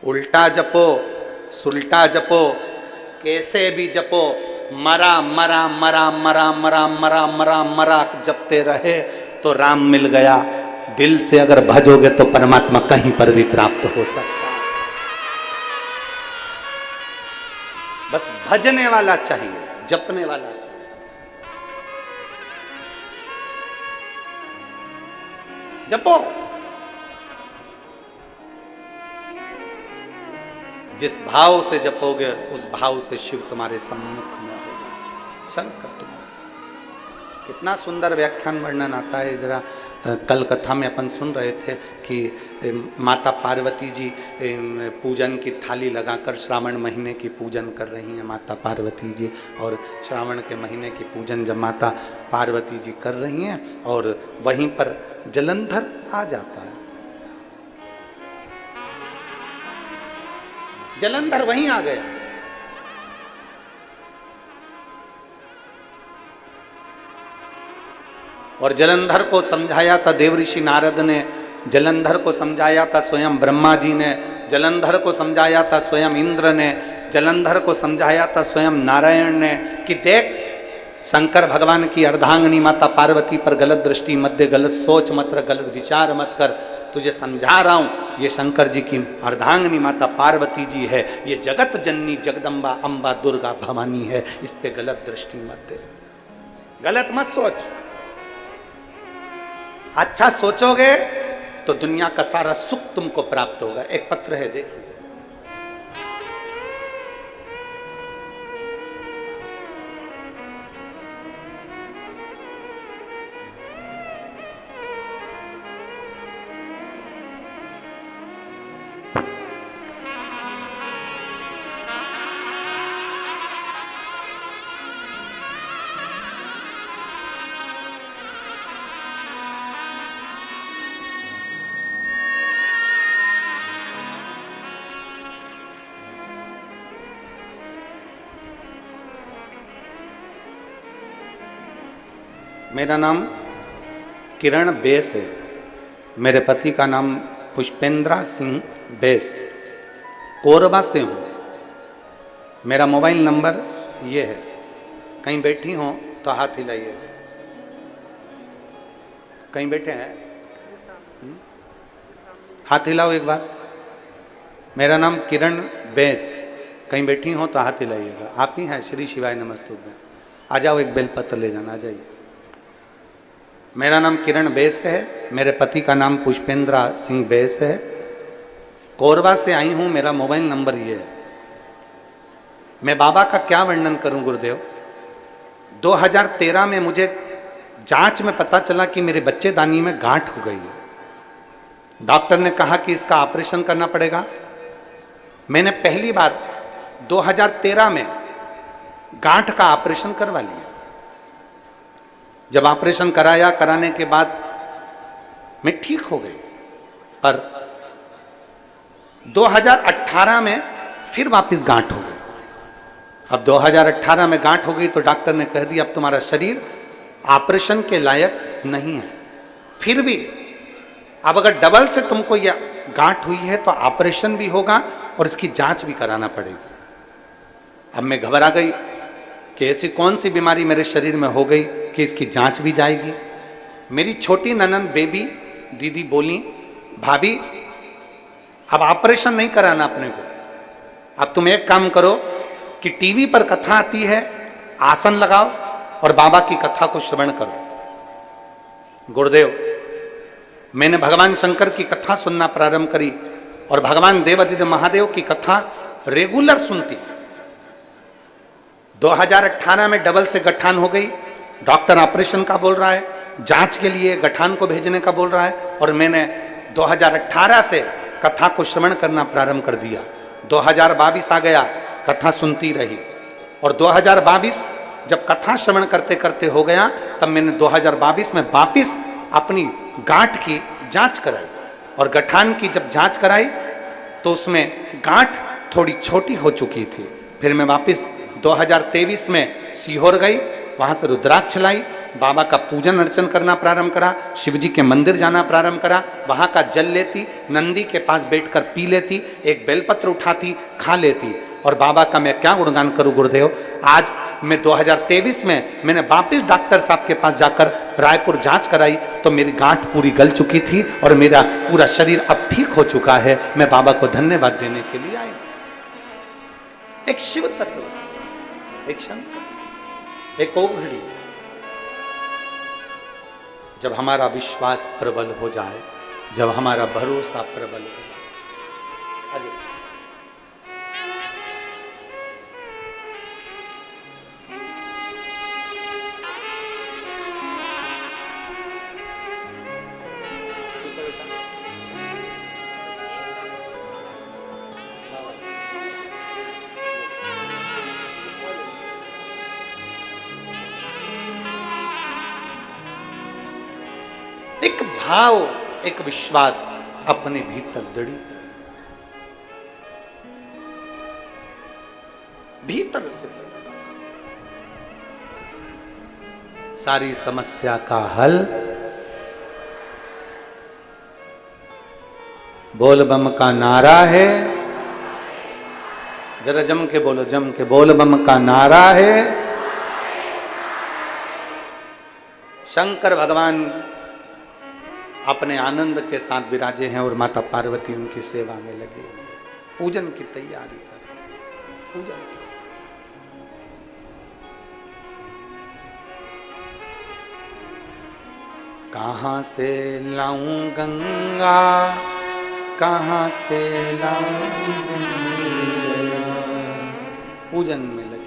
उल्टा जपो, सुल्टा जपो, कैसे भी जपो, मरा मरा मरा मरा मरा मरा मरा मरा जपते रहे तो राम मिल गया। दिल से अगर भजोगे तो परमात्मा कहीं पर भी प्राप्त हो सकता है। बस भजने वाला चाहिए, जपने वाला चाहिए। जपो, जिस भाव से जपोगे उस भाव से शिव तुम्हारे सम्मुख में होगा, शंकर तुम्हारे साथ। कितना सुंदर व्याख्यान वर्णन आता है। जरा कल कथा में अपन सुन रहे थे कि माता पार्वती जी पूजन की थाली लगाकर श्रावण महीने की पूजन कर रही हैं माता पार्वती जी। और श्रावण के महीने की पूजन जब माता पार्वती जी कर रही हैं और वहीं पर जलंधर आ जाता है, जलंधर वहीं आ गया। और जलंधर को समझाया था देवऋषि नारद ने, जलंधर को समझाया था स्वयं ब्रह्मा जी ने, जलंधर को समझाया था स्वयं इंद्र ने, जलंधर को समझाया था स्वयं नारायण ने कि देख शंकर भगवान की अर्धांगिनी माता पार्वती पर गलत दृष्टि मत दे, गलत सोच मत रख, गलत विचार मत कर। तुझे समझा रहा हूं, ये शंकर जी की अर्धांगिनी माता पार्वती जी है, ये जगत जननी जगदम्बा अंबा दुर्गा भवानी है, इस पे गलत दृष्टि मत दे, गलत मत सोच। अच्छा सोचोगे तो दुनिया का सारा सुख तुमको प्राप्त होगा। एक पत्र है, देखिए। मेरा नाम किरण बेस है। मेरे पति का नाम पुष्पेंद्रा सिंह बेस, कोरबा से हूँ। मेरा मोबाइल नंबर ये है। कहीं बैठी हो तो हाथ हिलाइए। कहीं बैठे हैं? हाथ हिलाओ एक बार। मेरा नाम किरण बेस। कहीं बैठी हो तो हाथ हिलाइएगा। आप ही हैं? श्री शिवाय नमस्तुभ्यं। आ जाओ, एक बेलपत्र ले जाना। आ जाइए। मेरा नाम किरण बेस है। मेरे पति का नाम पुष्पेंद्रा सिंह बेस है। कोरबा से आई हूं। मेरा मोबाइल नंबर ये है। मैं बाबा का क्या वर्णन करूं गुरुदेव। 2013 में मुझे जांच में पता चला कि मेरे बच्चेदानी में गांठ हो गई है। डॉक्टर ने कहा कि इसका ऑपरेशन करना पड़ेगा। मैंने पहली बार 2013 में गांठ का ऑपरेशन करवा लिया। जब ऑपरेशन कराया, कराने के बाद मैं ठीक हो गई, पर 2018 में फिर वापस गांठ हो गई। अब 2018 में गांठ हो गई तो डॉक्टर ने कह दिया अब तुम्हारा शरीर ऑपरेशन के लायक नहीं है। फिर भी अब अगर डबल से तुमको यह गांठ हुई है तो ऑपरेशन भी होगा और इसकी जांच भी कराना पड़ेगी। अब मैं घबरा गई कि ऐसी कौन सी बीमारी मेरे शरीर में हो गई कि इसकी जांच भी जाएगी। मेरी छोटी ननंद बेबी दीदी बोली, भाभी अब ऑपरेशन नहीं कराना अपने को। अब तुम एक काम करो कि टीवी पर कथा आती है, आसन लगाओ और बाबा की कथा को श्रवण करो। गुरुदेव, मैंने भगवान शंकर की कथा सुनना प्रारंभ करी और भगवान देवादिदेव महादेव की कथा रेगुलर सुनती। 2018 में डबल से गठान हो गई। डॉक्टर ऑपरेशन का बोल रहा है, जांच के लिए गठान को भेजने का बोल रहा है, और मैंने 2018 से कथा को श्रवण करना प्रारंभ कर दिया। 2022 आ गया, कथा सुनती रही, और 2022 जब कथा श्रवण करते करते हो गया, तब मैंने 2022 में वापिस अपनी गांठ की जांच कराई। और गठान की जब जांच कराई तो उसमें गांठ थोड़ी छोटी हो चुकी थी। फिर मैं वापिस 2023 में सीहोर गई, वहां से रुद्राक्ष लाई, बाबा का पूजन अर्चन करना प्रारंभ करा, शिव जी के मंदिर जाना प्रारंभ करा, वहां का जल लेती, नंदी के पास बैठकर पी लेती, एक बेलपत्र उठाती, खा लेती। और बाबा का मैं क्या गुणगान करूं गुरुदेव। आज मैं 2023 में मैंने वापिस डॉक्टर साहब के पास जाकर रायपुर जांच कराई तो मेरी गांठ पूरी गल चुकी थी और मेरा पूरा शरीर अब ठीक हो चुका है। मैं बाबा को धन्यवाद देने के लिए आई। एक शिव तत्व, एक शंकर, एक ओघड़ी। जब हमारा विश्वास प्रबल हो जाए, जब हमारा भरोसा प्रबल हो जाए। एक भाव, एक विश्वास अपने भीतर दृढ़, भीतर से सारी समस्या का हल बोल बम का नारा है। जरा जम के बोलो, जम के बोल बम का नारा है। शंकर भगवान अपने आनंद के साथ विराजे हैं और माता पार्वती उनकी सेवा में लगे हुए हैं, पूजन की तैयारी कर रहे हैं। पूजन कहां से लाऊं गंगा, कहां से लाऊं, पूजन में लगी।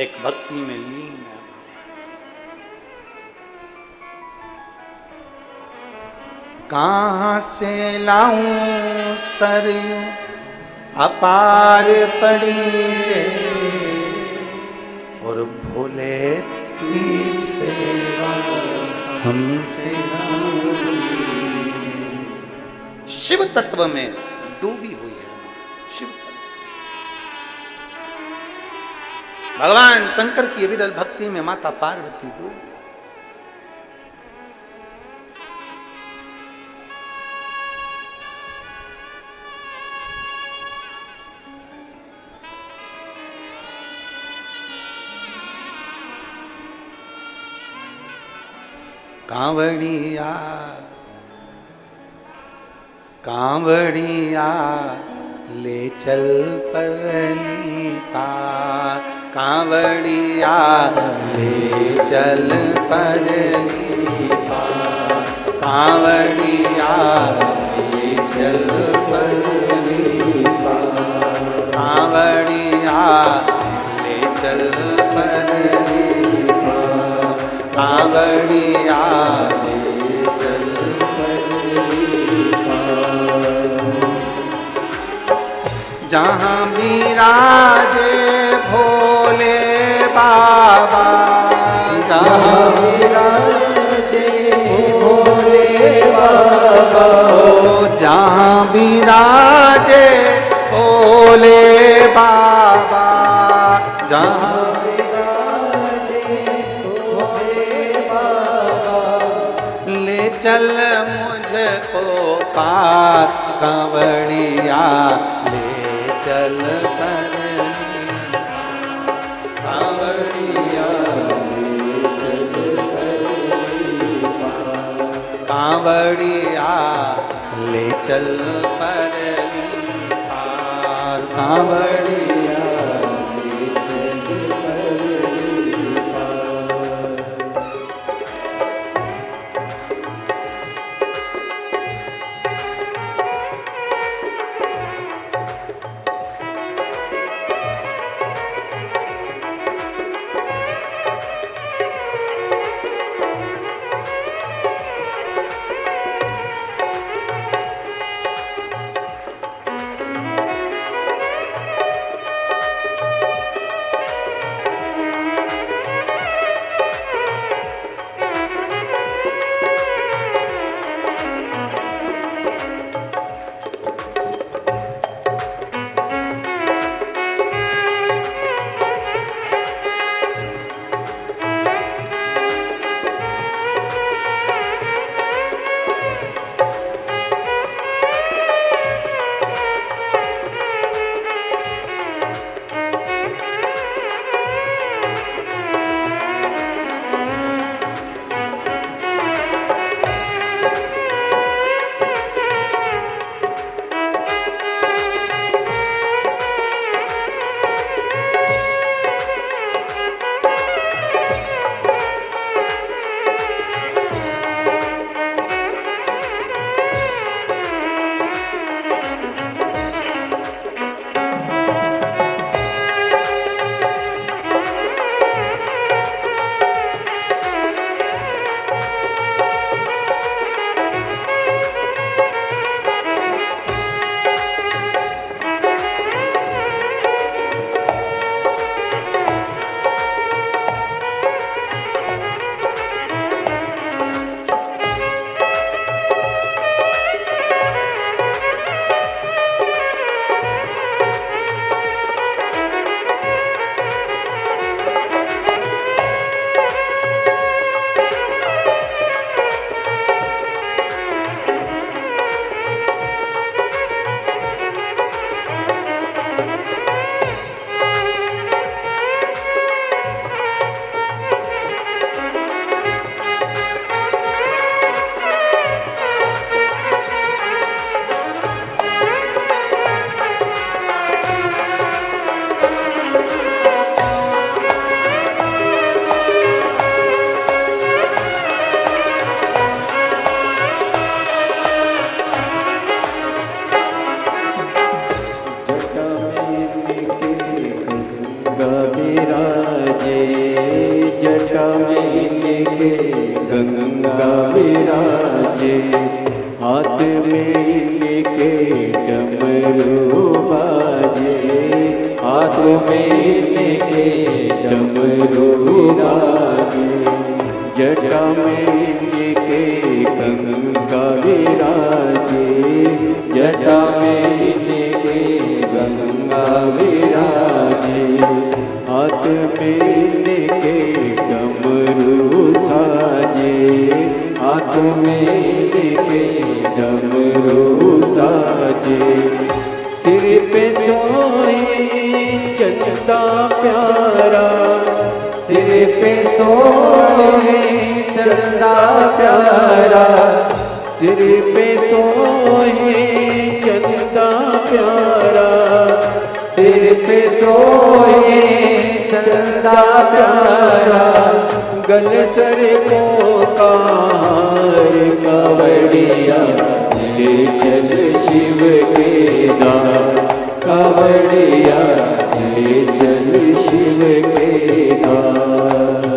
एक भक्ति में लीन है। कहां से लाऊं सरयू अपार पड़ी रे, और भोले की सेवा हमसे शिव तत्व में डूबी हुई है। शिव तत्व भगवान शंकर की विरल भक्ति में माता पार्वती डूबी। कांवड़िया कांवड़िया ले चल परली पार, कांवड़िया ले चल परली पार, कांवड़िया ले चल परली पार, कांवड़िया ले चल परली पार, कांवड़िया ले चल परली पार। जहाँ विराजे भोले बाबा, जहाँ विराजे भोले बाबा, ओ जहाँ विराजे भोले बाबा, जहाँ विराजे भोले बाबा, ले चल मुझको पार, कांवड़िया चल परली, कांवड़िया ले चल परली पार, कांवड़िया ले चल परली पार, कांवड़िया ले चल परली पार। लेके गंगा विराजे, हाथ में लेके डमरू बाजे, हाथ में लेके डमरू बाजे, जटा में लेके गंगा विराजे, जटा में लेके गंगा विराजे, हाथ में लेके डमरू साजे, हाथ में लेके डमरू साजे, सिर पे सोए चंदा प्यारा, सिर पे सोए चंदा प्यारा, सिर पे सोए चंदा प्यारा, सिर पे सोए चंदा प्यारा, गल सर को कार कावड़िया ले चल शिव के द्वार, कावड़िया ले चल शिव के द्वार।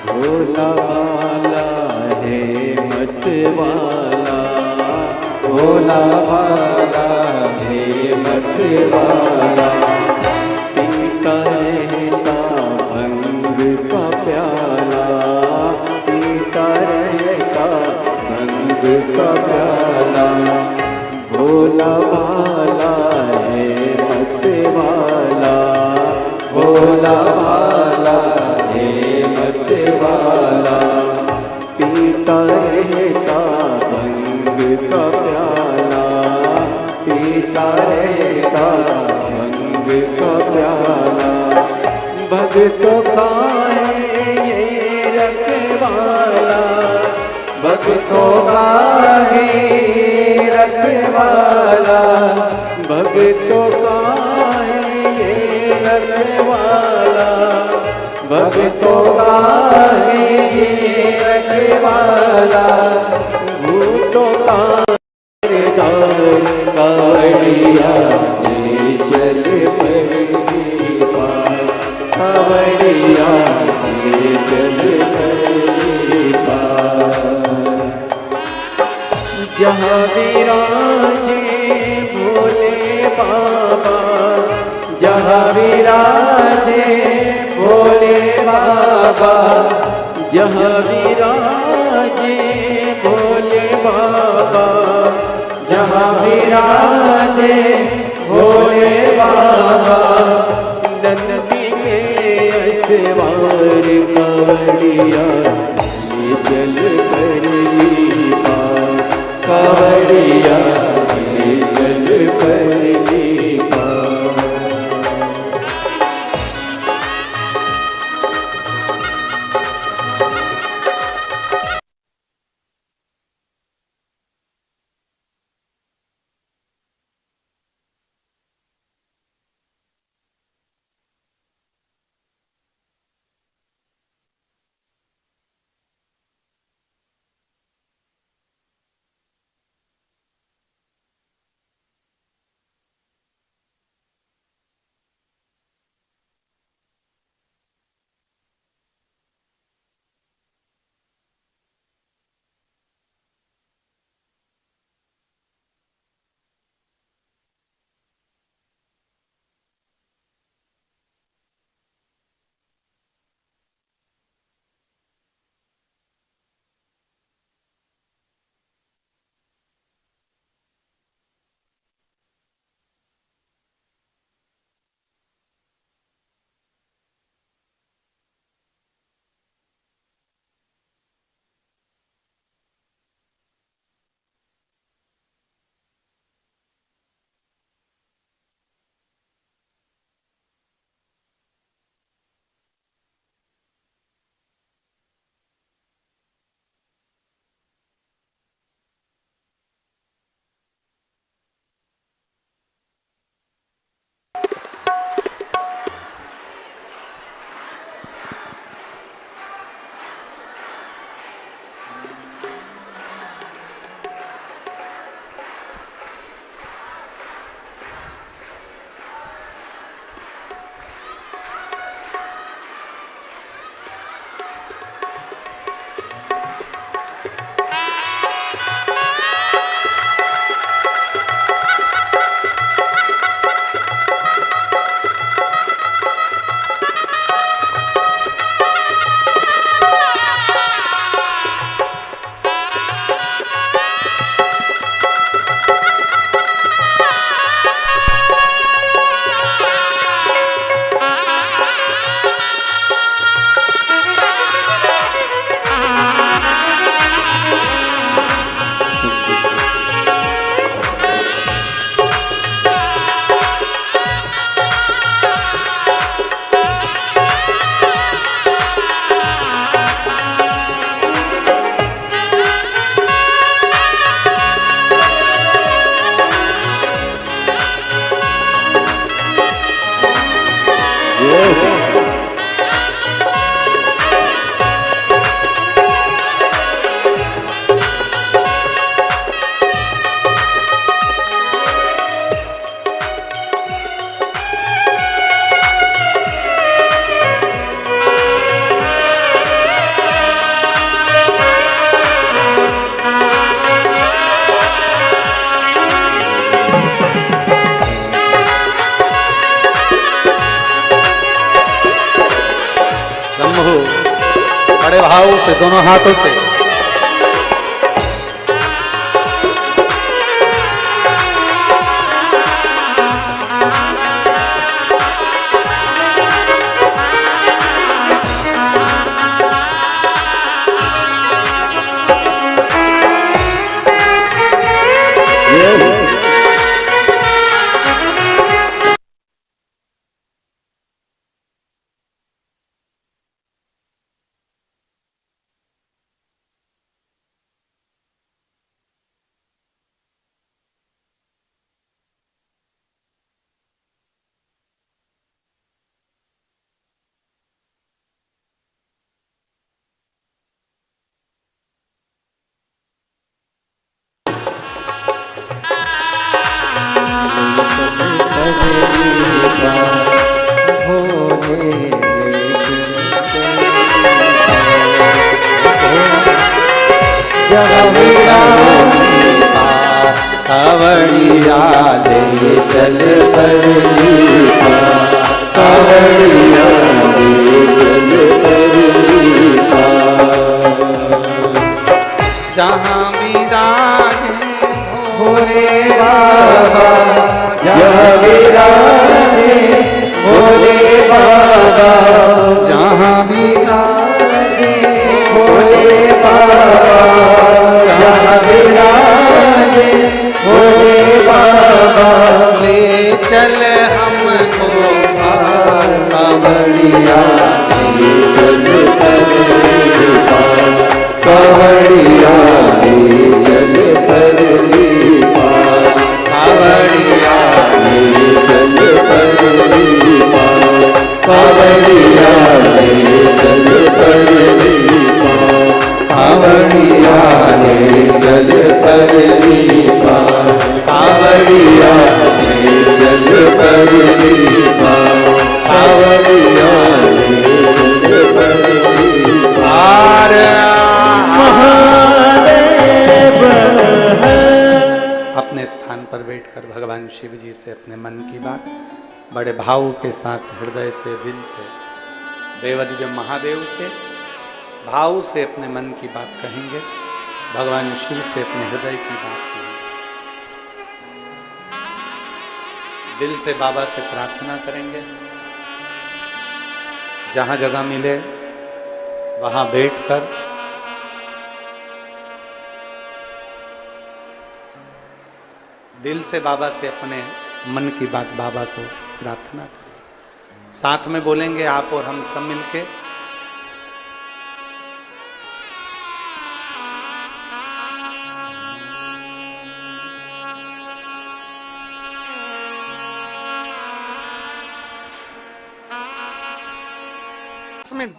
भोला भाला है मत वाला, भोला भाला है मत वाला, पीता रहता भंग का प्याला, पीता रहता भंग का प्याला, भोला भाला है मत वाला, भोला भाला है मत वाला, पीता रहता भंग का प्याला, पीता रहता भंग का प्याला, भक्तों का है ये रखवाला, भक्तों का है रखवाला, भक्तों का है ये रखवाला, भक्तों का है ये रखवाला, भूतों का कावड़िया ले चल पहली बार, कावड़िया ले चल पहली बार। जहाँ विराजे भोले विराजे भोले बाबा, जहाँ विराजे भोले बाबा, जहाँ विराजे भोले बाबा, नंदी के असवार कावड़िया ये चल कर ली पार, कावड़िया ये चल कर ली पार। बड़े भाव से दोनों हाथों से कावड़िया ले चल कर ली पार, कावड़िया रे जल तरली पार। जहाँ विराजे भोले बाबा जहाँ विराजे भोले बाबा जहाँ विराजे भोले बाबा जहाँ विराजे भोले बाबा ले चल हमको कावड़िया रे जल तरली पार। कावड़िया रे जल तरली पार। कावड़िया रे जल तरली पार। कावड़िया रे जल तरली पार। कावड़िया रे जल तरली पार। कावड़िया रे जल तरली पार। कावड़िया रे जल तरली पार। महादेव अपने स्थान पर बैठकर भगवान शिव जी से अपने मन की बात बड़े भाव के साथ, हृदय से, दिल से, देवादिदेव महादेव से भाव से अपने मन की बात कहेंगे, भगवान शिव से अपने हृदय की बात कहेंगे, दिल से बाबा से प्रार्थना करेंगे। जहां जगह मिले वहां बैठकर दिल से बाबा से अपने मन की बात बाबा को प्रार्थना करें। साथ में बोलेंगे आप और हम सब मिलके, इसमें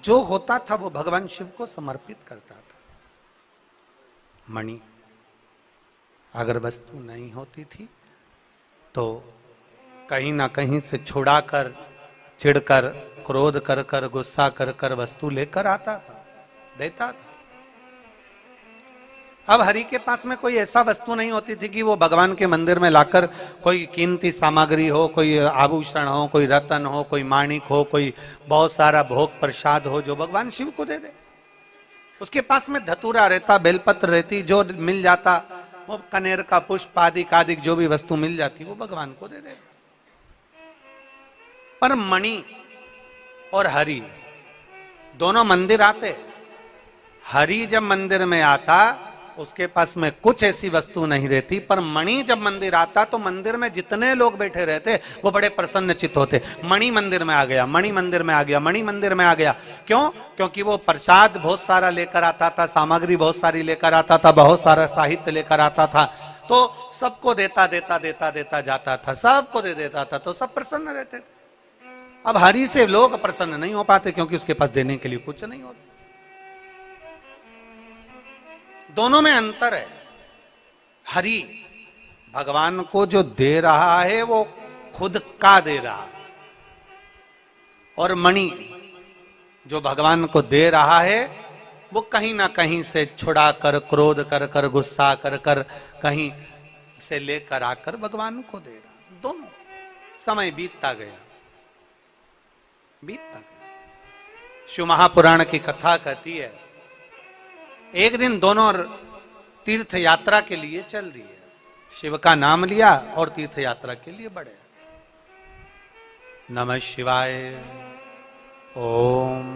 जो होता था वो भगवान शिव को समर्पित करता था। मणि अगर वस्तु नहीं होती थी तो कहीं ना कहीं से छुड़ाकर, चिढ़कर, क्रोध कर कर, गुस्सा कर कर वस्तु लेकर आता था, देता था। अब हरि के पास में कोई ऐसा वस्तु नहीं होती थी कि वो भगवान के मंदिर में लाकर कोई कीमती सामग्री हो, कोई आभूषण हो, कोई रतन हो, कोई माणिक हो, कोई बहुत सारा भोग प्रसाद हो जो भगवान शिव को दे दे। उसके पास में धतूरा रहता, बेलपत्र रहती, जो मिल जाता वो कनेर का पुष्प आदि जो भी वस्तु मिल जाती वो भगवान को दे दे। पर मणि और हरि दोनों मंदिर आते। हरि जब मंदिर में आता उसके पास में कुछ ऐसी वस्तु नहीं रहती, पर मणि जब मंदिर आता तो मंदिर में जितने लोग बैठे रहते वो बड़े प्रसन्न चित्त होते। मणि मंदिर में आ गया, मणि मंदिर में आ गया, मणि मंदिर में आ गया। क्यों? क्योंकि वो प्रसाद बहुत सारा लेकर आता था, सामग्री बहुत सारी लेकर आता था, बहुत सारा साहित्य लेकर आता था, तो सबको देता देता देता देता जाता था, सबको दे देता था, तो सब प्रसन्न रहते थे। अब हरि से लोग प्रसन्न नहीं हो पाते क्योंकि उसके पास देने के लिए कुछ नहीं होता। दोनों में अंतर है। हरि भगवान को जो दे रहा है वो खुद का दे रहा है, और मणि जो भगवान को दे रहा है वो कहीं ना कहीं से छुड़ा कर, क्रोध कर कर, गुस्सा कर कर कहीं से लेकर आकर भगवान को दे रहा। दोनों समय बीतता गया, बीतता गया। शिव महापुराण की कथा कहती है एक दिन दोनों तीर्थ यात्रा के लिए चल दिए। शिव का नाम लिया और तीर्थ यात्रा के लिए बढ़े। नमः शिवाय, ओम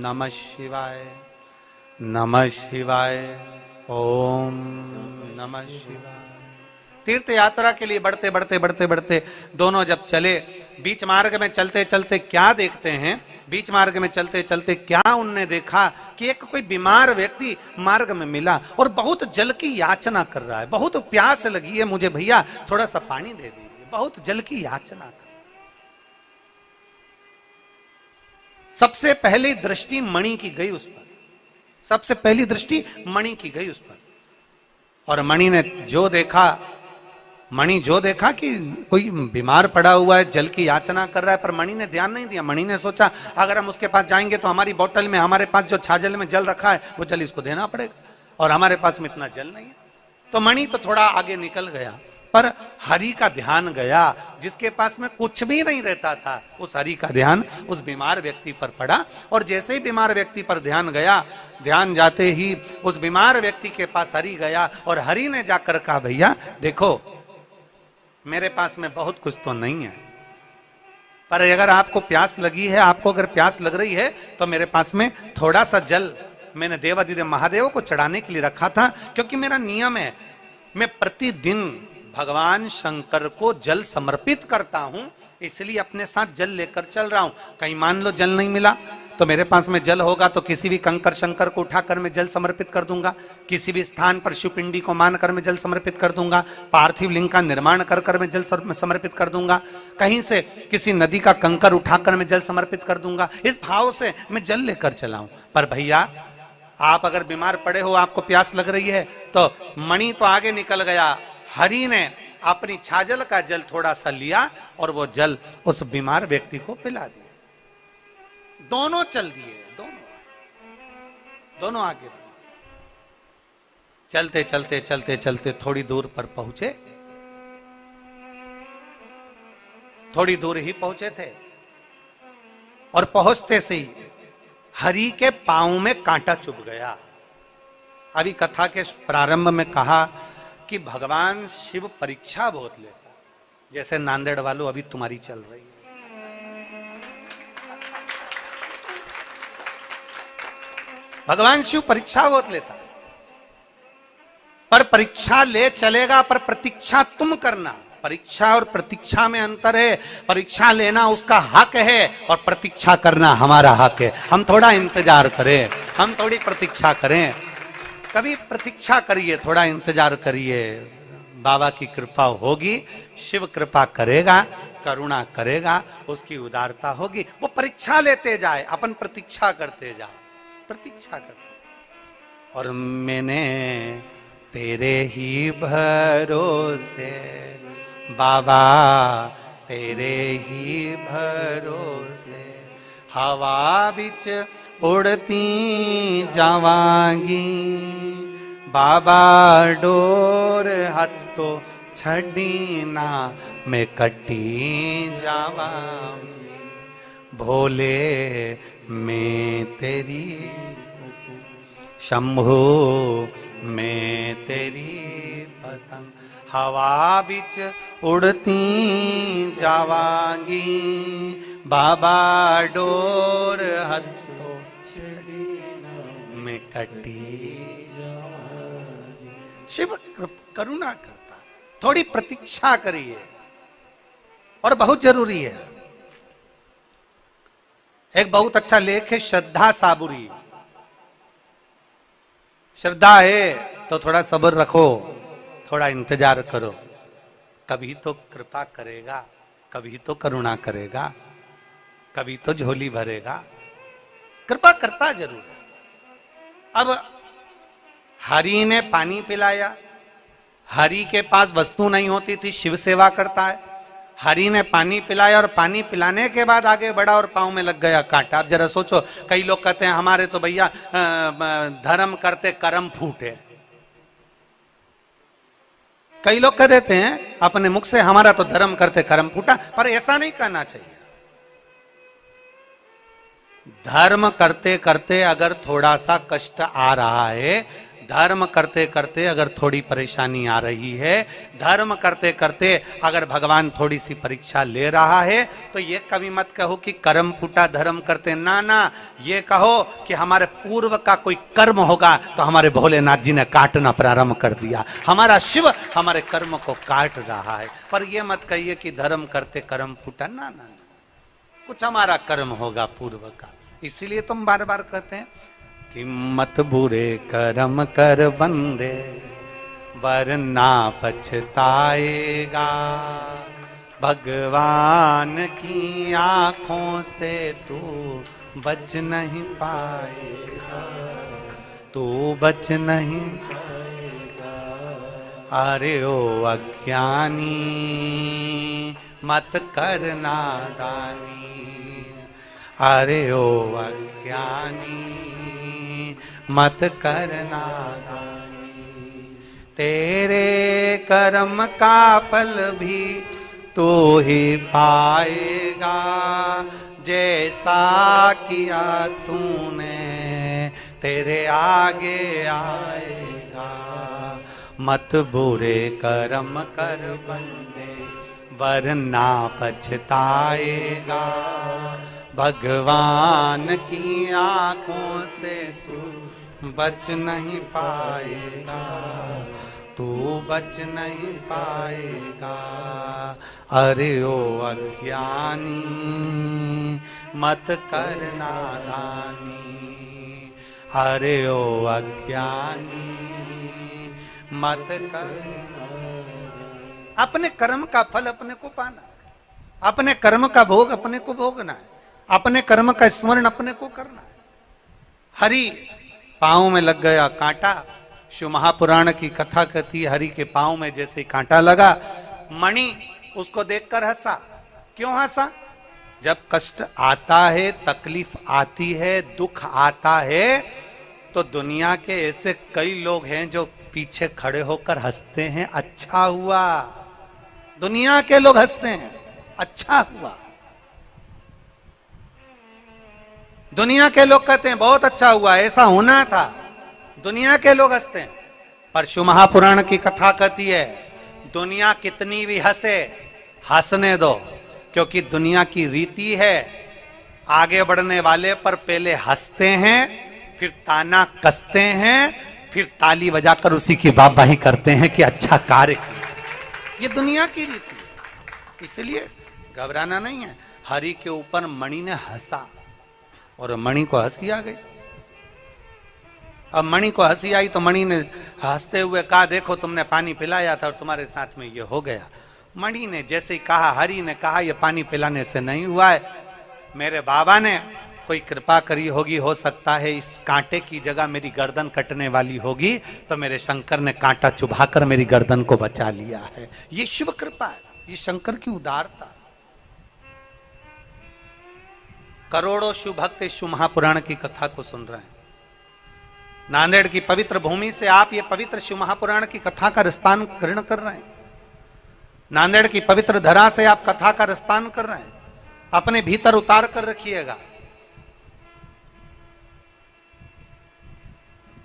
नमः शिवाय, नमः शिवाय, ओम नमः शिवाय। तीर्थ यात्रा के लिए बढ़ते बढ़ते बढ़ते बढ़ते दोनों जब चले, बीच मार्ग में चलते चलते क्या देखते हैं, बीच मार्ग में चलते चलते क्या उनने देखा कि एक कोई बीमार व्यक्ति मार्ग में मिला और बहुत जल की याचना कर रहा है। बहुत प्यास लगी है मुझे, भैया थोड़ा सा पानी दे दीजिए। बहुत जल की याचना कर। सबसे पहली दृष्टि मणि की गई उस पर, सबसे पहली दृष्टि मणि की गई उस पर, और मणि ने जो देखा, मणि जो देखा कि कोई बीमार पड़ा हुआ है, जल की याचना कर रहा है, पर मणि ने ध्यान नहीं दिया। मणि ने सोचा अगर हम उसके पास जाएंगे तो हमारी बोतल में, हमारे पास जो छाजल में जल रखा है वो जल इसको देना पड़ेगा, और हमारे पास में इतना जल नहीं है। तो मणि तो थोड़ा आगे निकल गया, पर हरि का ध्यान गया, जिसके पास में कुछ भी नहीं रहता था, उस हरि का ध्यान उस बीमार व्यक्ति पर पड़ा। और जैसे ही बीमार व्यक्ति पर ध्यान गया, ध्यान जाते ही उस बीमार व्यक्ति के पास हरि गया और हरि ने जाकर कहा, भैया देखो मेरे पास में बहुत कुछ तो नहीं है, पर अगर आपको प्यास लगी है, आपको अगर प्यास लग रही है तो मेरे पास में थोड़ा सा जल मैंने देवाधिदेव महादेव को चढ़ाने के लिए रखा था, क्योंकि मेरा नियम है मैं प्रतिदिन भगवान शंकर को जल समर्पित करता हूं, इसलिए अपने साथ जल लेकर चल रहा हूं। कहीं मान लो जल नहीं मिला तो मेरे पास में जल होगा तो किसी भी कंकर शंकर को उठाकर मैं जल समर्पित कर दूंगा, किसी भी स्थान पर शिवपिंडी को मानकर मैं जल समर्पित कर दूंगा, पार्थिव लिंग का निर्माण कर कर मैं जल समर्पित कर दूंगा, कहीं से किसी नदी का कंकर उठाकर मैं जल समर्पित कर दूंगा। इस भाव से मैं जल लेकर चला हूं। पर भैया आप अगर बीमार पड़े हो, आपको प्यास लग रही है, तो मणि तो आगे निकल गया, हरि ने अपनी छाजल का जल थोड़ा सा लिया और वो जल उस बीमार व्यक्ति को पिला दिया। दोनों चल दिए, दोनों आगे बढ़े। चलते चलते चलते चलते थोड़ी दूर पर पहुंचे, थोड़ी दूर ही पहुंचे थे और पहुंचते से ही हरि के पांव में कांटा चुभ गया। अभी कथा के प्रारंभ में कहा कि भगवान शिव परीक्षा बहुत लेता, जैसे नांदेड़ वालों अभी तुम्हारी चल रही है। भगवान शिव परीक्षा बहुत लेता, पर परीक्षा ले चलेगा, पर प्रतीक्षा तुम करना। परीक्षा और प्रतीक्षा में अंतर है। परीक्षा लेना उसका हक है और प्रतीक्षा करना हमारा हक है। हम थोड़ा इंतजार करें, हम थोड़ी प्रतीक्षा करें। कभी प्रतीक्षा करिए, थोड़ा इंतजार करिए, बाबा की कृपा होगी, शिव कृपा करेगा, करुणा करेगा, उसकी उदारता होगी। वो परीक्षा लेते जाए, अपन प्रतीक्षा करते जाओ, प्रतीक्षा करते। और मैंने तेरे ही भरोसे बाबा, तेरे ही भरोसे हवा बिच उड़ती जावांगी, बाबा डोर हत्तो छड़ी ना मैं कटी जावांगी, भोले मैं तेरी शंभो मैं तेरी पतंग, हवा बिच उड़ती जावांगी, बाबा डोर हत्तो में कटी। शिव करुणा करता, थोड़ी प्रतीक्षा करिए और बहुत जरूरी है। एक बहुत अच्छा लेख है श्रद्धा साबुरी। श्रद्धा है तो थोड़ा सब्र रखो, थोड़ा इंतजार करो, कभी तो कृपा करेगा, कभी तो करुणा करेगा, कभी तो झोली भरेगा, कृपा करता जरूर है। अब हरि ने पानी पिलाया, हरि के पास वस्तु नहीं होती थी, शिव सेवा करता है, हरि ने पानी पिलाया और पानी पिलाने के बाद आगे बढ़ा और पांव में लग गया कांटा। अब जरा सोचो, कई लोग कहते हैं हमारे तो भैया धर्म करते कर्म फूटे। कई लोग कह देते हैं अपने मुख से हमारा तो धर्म करते कर्म फूटा, पर ऐसा नहीं कहना चाहिए। धर्म करते करते अगर थोड़ा सा कष्ट आ रहा है, धर्म करते करते अगर थोड़ी परेशानी आ रही है, धर्म करते करते अगर भगवान थोड़ी सी परीक्षा ले रहा है, तो ये कभी मत कहो कि कर्म फूटा धर्म करते, ना ना, ये कहो कि हमारे पूर्व का कोई कर्म होगा तो हमारे भोलेनाथ जी ने काटना प्रारंभ कर दिया, हमारा शिव हमारे कर्म को काट रहा है। पर ये मत कहिए कि धर्म करते कर्म फूटा, ना ना ना, कुछ हमारा कर्म होगा पूर्व का। इसीलिए तुम बार बार कहते हैं कि मत बुरे कर्म कर बंदे वरना पछताएगा, भगवान की आंखों से तू बच नहीं पाएगा, तू बच नहीं पाएगा। अरे ओ अज्ञानी मत कर नादानी, अरे ओ अज्ञानी मत कर नादानी, तेरे कर्म का फल भी तू ही पाएगा, जैसा किया तूने तेरे आगे आएगा। मत बुरे कर्म कर बंदे वरना पछताएगा, भगवान की आंखों से तू बच नहीं पाएगा, तू बच नहीं पाएगा। अरे ओ अज्ञानी मत कर नादानी, अरे ओ अज्ञानी मत कर। अपने कर्म का फल अपने को पाना, अपने कर्म का भोग अपने को भोगना है, अपने कर्म का स्मरण अपने को करना है। हरि पांव में लग गया कांटा, शिव महापुराण की कथा कहती है हरि के पांव में जैसे कांटा लगा, मणि उसको देखकर हंसा। क्यों हंसा? जब कष्ट आता है, तकलीफ आती है, दुख आता है, तो दुनिया के ऐसे कई लोग हैं जो पीछे खड़े होकर हंसते हैं, अच्छा हुआ। दुनिया के लोग हंसते हैं, अच्छा हुआ। दुनिया के लोग कहते हैं बहुत अच्छा हुआ, ऐसा होना था। दुनिया के लोग हंसते हैं, पर शिव महापुराण की कथा कहती है दुनिया कितनी भी हंसे, हंसने दो, क्योंकि दुनिया की रीति है आगे बढ़ने वाले पर पहले हंसते हैं, फिर ताना कसते हैं, फिर ताली बजाकर उसी की वाहवाही करते हैं कि अच्छा कार्य किया। ये दुनिया की रीति है, इसलिए घबराना नहीं है। हरि के ऊपर मणि ने हंसा और मणि को हंसी आ गई। अब मणि को हंसी आई तो मणि ने हंसते हुए कहा देखो तुमने पानी पिलाया था और तुम्हारे साथ में ये हो गया। मणि ने जैसे ही कहा, हरि ने कहा ये पानी पिलाने से नहीं हुआ है, मेरे बाबा ने कोई कृपा करी होगी, हो सकता है इस कांटे की जगह मेरी गर्दन कटने वाली होगी, तो मेरे शंकर ने कांटा चुभाकर मेरी गर्दन को बचा लिया है। ये शिव कृपा है, ये शंकर की उदारता। करोड़ों शिव भक्त शिव महापुराण की कथा को सुन रहे हैं। नांदेड़ की पवित्र भूमि से आप ये पवित्र शिव महापुराण की कथा का रसपान ग्रहण कर रहे हैं। नांदेड़ की पवित्र धरा से आप कथा का रसपान कर रहे हैं। अपने भीतर उतार कर रखिएगा।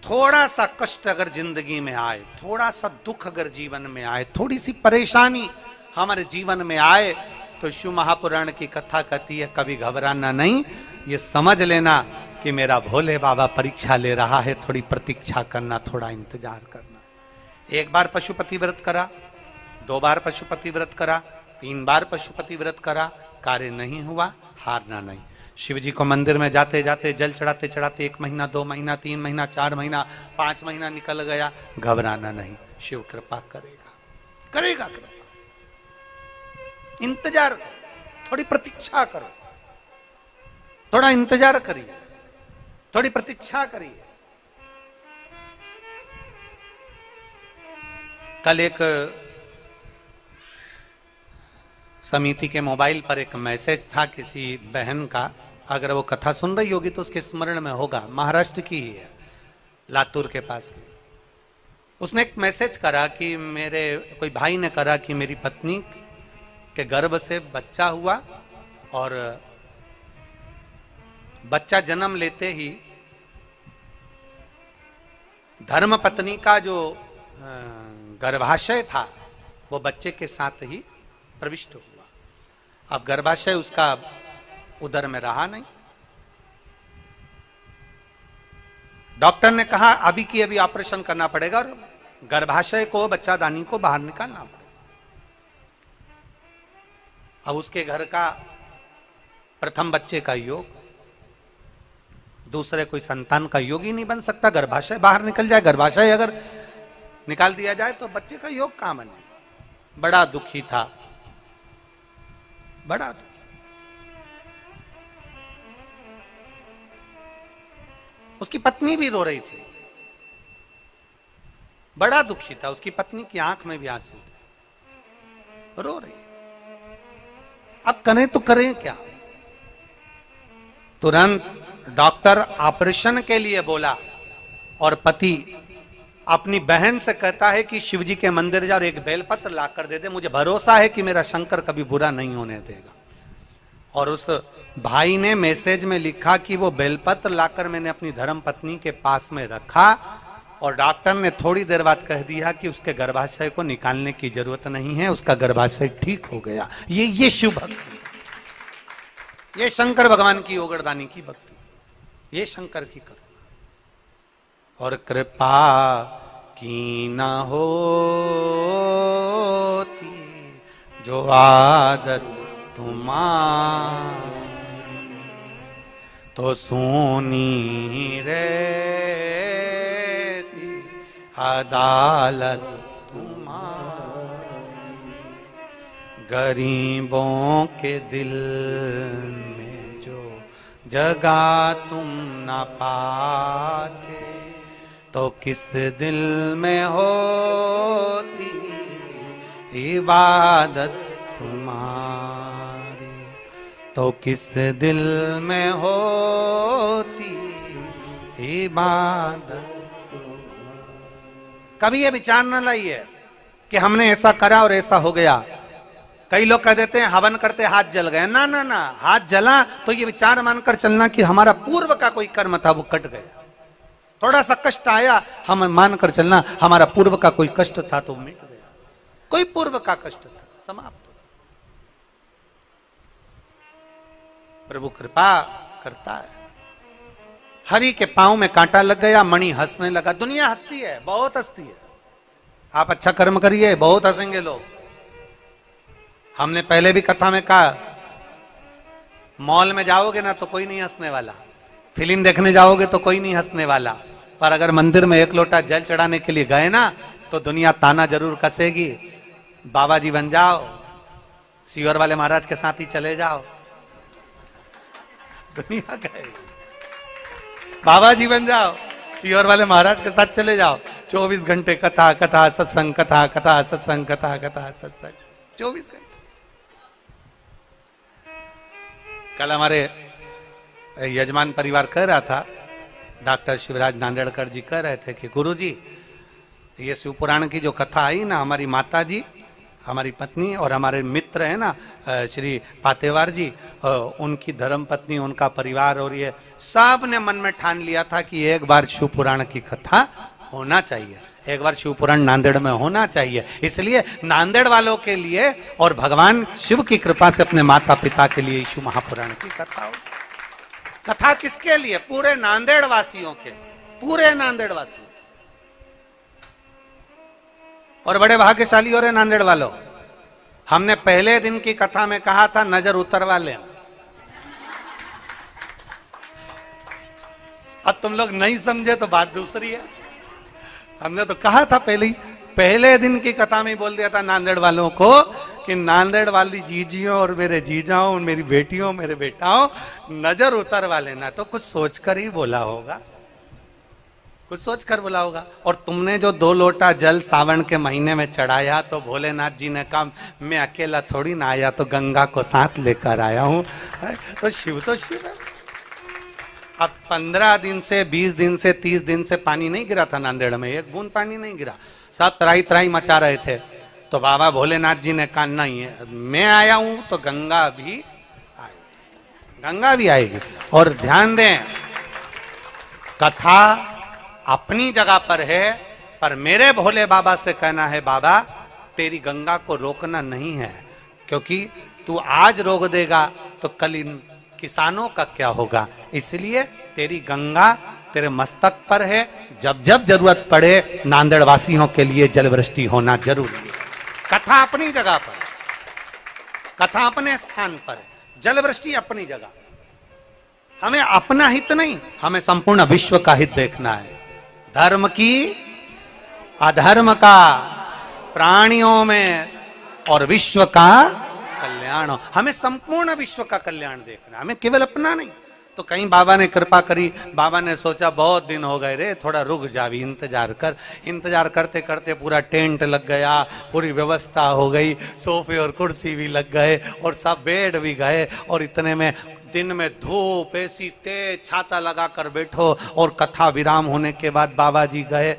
थोड़ा सा कष्ट अगर जिंदगी में आए, थोड़ा सा दुख अगर जीवन में आए, थोड़ी सी परेशानी हमारे जीवन में आए, तो शिव महापुराण की कथा कहती है कभी घबराना नहीं, ये समझ लेना कि मेरा भोले बाबा परीक्षा ले रहा है, थोड़ी प्रतीक्षा करना, थोड़ा इंतजार करना। एक बार पशुपति व्रत करा, 2 बार पशुपति व्रत करा, 3 बार पशुपति व्रत करा, कार्य नहीं हुआ, हारना नहीं। शिव जी को मंदिर में जाते जाते जल चढ़ाते चढ़ाते 1 महीना, 2 महीना, 3 महीना, 4 महीना, 5 महीना निकल गया, घबराना नहीं, शिव कृपा करेगा, करेगा कृपा। इंतजार, थोड़ी प्रतीक्षा करो, थोड़ा इंतजार करिए, थोड़ी प्रतीक्षा करिए। कल एक समिति के मोबाइल पर एक मैसेज था किसी बहन का, अगर वो कथा सुन रही होगी तो उसके स्मरण में होगा, महाराष्ट्र की ही है, लातूर के पास की। उसने एक मैसेज करा कि मेरे कोई भाई ने करा कि मेरी पत्नी के गर्भ से बच्चा हुआ और बच्चा जन्म लेते ही धर्म पत्नी का जो गर्भाशय था वो बच्चे के साथ ही प्रविष्ट हुआ। अब गर्भाशय उसका उदर में रहा नहीं। डॉक्टर ने कहा अभी की अभी ऑपरेशन करना पड़ेगा और गर्भाशय को, बच्चादानी को बाहर निकालना पड़ेगा। अब उसके घर का प्रथम बच्चे का योग, दूसरे कोई संतान का योग ही नहीं बन सकता। गर्भाशय बाहर निकल जाए, गर्भाशय अगर निकाल दिया जाए तो बच्चे का योग कहां बने। बड़ा दुखी था, बड़ा दुखी। उसकी पत्नी भी रो रही थी, बड़ा दुखी था। उसकी पत्नी की आंख में भी आंसू थे, रो रही। अब करें तो करें क्या। तुरंत डॉक्टर ऑपरेशन के लिए बोला और पति अपनी बहन से कहता है कि शिव जी के मंदिर जा और एक बेलपत्र ला कर दे दे, मुझे भरोसा है कि मेरा शंकर कभी बुरा नहीं होने देगा। और उस भाई ने मैसेज में लिखा कि वो बेलपत्र लाकर मैंने अपनी धर्म पत्नी के पास में रखा और डॉक्टर ने थोड़ी देर बाद कह दिया कि उसके गर्भाशय को निकालने की जरूरत नहीं है, उसका गर्भाशय ठीक हो गया। ये शिव भक्ति, ये शंकर भगवान की ओगरदानी की भक्ति, ये शंकर की करुणा। और कृपा की न होती जो आदत तुम्हारी, तो सोनी रहती अदालत तुम्हारी। गरीबों के दिल में जो जगह तुम न पाते, तो किस दिल में होती इबादत तुम्हारी, तो किस दिल में होती इबादत। कभी ये विचार न लाइए कि हमने ऐसा करा और ऐसा हो गया। कई लोग कह देते हैं हवन करते हाथ जल गए। ना ना ना, हाथ जला तो ये विचार मानकर चलना कि हमारा पूर्व का कोई कर्म था वो कट गया। थोड़ा सा कष्ट आया, हम मानकर चलना हमारा पूर्व का कोई कष्ट था तो मिट गया। कोई पूर्व का कष्ट था, समाप्त। प्रभु कृपा करता है। हरि के पांव में कांटा लग गया, मणि हंसने लगा। दुनिया हंसती है, बहुत हंसती है। आप अच्छा कर्म करिए, बहुत हंसेंगे लोग। हमने पहले भी कथा में कहा, मॉल में जाओगे ना तो कोई नहीं हंसने वाला, फिल्म देखने जाओगे तो कोई नहीं हंसने वाला, पर अगर मंदिर में एक लोटा जल चढ़ाने के लिए गए ना तो दुनिया ताना जरूर कसेगी। बाबा जी बन जाओ, सीवर वाले महाराज के साथ ही चले जाओ, दुनिया कहे बाबा जी बन जाओ, सीवर वाले महाराज के साथ चले जाओ। 24 घंटे कथा कथा सत्संग, कथा कथा सत्संग, कथा कथा सत्संग, 24 घंटे। कल हमारे यजमान परिवार कह रहा था, डॉक्टर शिवराज नांदेड़कर जी कह रहे थे कि गुरुजी, ये शिव पुराण की जो कथा आई ना, हमारी माता जी, हमारी पत्नी और हमारे मित्र हैं ना श्री पातेवार जी, उनकी धर्म पत्नी, उनका परिवार और ये सब ने मन में ठान लिया था कि एक बार शिव पुराण की कथा होना चाहिए, एक बार शिव पुराण नांदेड़ में होना चाहिए। इसलिए नांदेड़ वालों के लिए और भगवान शिव की कृपा से अपने माता पिता के लिए शिव महापुराण की कथा हो। कथा किसके लिए? पूरे नांदेड़ वासियों के, पूरे नांदेड़ वासियों। और बड़े भाग्यशाली हो रहे नांदेड़ वालों, हमने पहले दिन की कथा में कहा था नजर उतरवा लें। अब तुम लोग नहीं समझे तो बात दूसरी है। हमने तो कहा था पहले दिन की कथा में बोल दिया था नांदेड़ वालों को कि नांदेड़ वाली जीजियों और मेरे जीजाओं, मेरी बेटियों, मेरे बेटाओं, नजर उतरवा लेना। तो कुछ सोचकर ही बोला होगा, कुछ सोचकर बोला होगा। और तुमने जो 2 लोटा जल सावन के महीने में चढ़ाया तो भोलेनाथ जी ने कहा मैं अकेला थोड़ी ना आया, तो गंगा को साथ लेकर आया हूं। तो शिव है। अब 15 दिन से, 20 दिन से, 30 दिन से पानी नहीं गिरा था नांदेड़ में, एक बूंद पानी नहीं गिरा। सब त्राही त्राही मचा रहे थे। तो बाबा भोलेनाथ जी ने कहा नहीं, मैं आया हूं तो गंगा भी आएगी, गंगा भी आएगी। और ध्यान दें, कथा अपनी जगह पर है, पर मेरे भोले बाबा से कहना है बाबा तेरी गंगा को रोकना नहीं है, क्योंकि तू आज रोक देगा तो कल इन किसानों का क्या होगा। इसलिए तेरी गंगा तेरे मस्तक पर है, जब जब जरूरत पड़े नांदेड़ वासियों के लिए जलवृष्टि होना जरूरी है। कथा अपनी जगह पर, कथा अपने स्थान पर, जलवृष्टि अपनी जगह। हमें अपना हित नहीं, हमें संपूर्ण विश्व का हित देखना है। धर्म की, अधर्म का, प्राणियों में और विश्व का कल्याण हो। हमें संपूर्ण विश्व का कल्याण देखना, हमें केवल अपना नहीं। तो कहीं बाबा ने कृपा करी, बाबा ने सोचा बहुत दिन हो गए रे, थोड़ा रुक जावी, इंतजार कर। इंतजार करते करते पूरा टेंट लग गया, पूरी व्यवस्था हो गई, सोफे और कुर्सी भी लग गए और सब बेड भी गए। और इतने में दिन में धूप, ऐसी तेज, छाता लगा कर बैठो। और कथा विराम होने के बाद बाबा जी गए।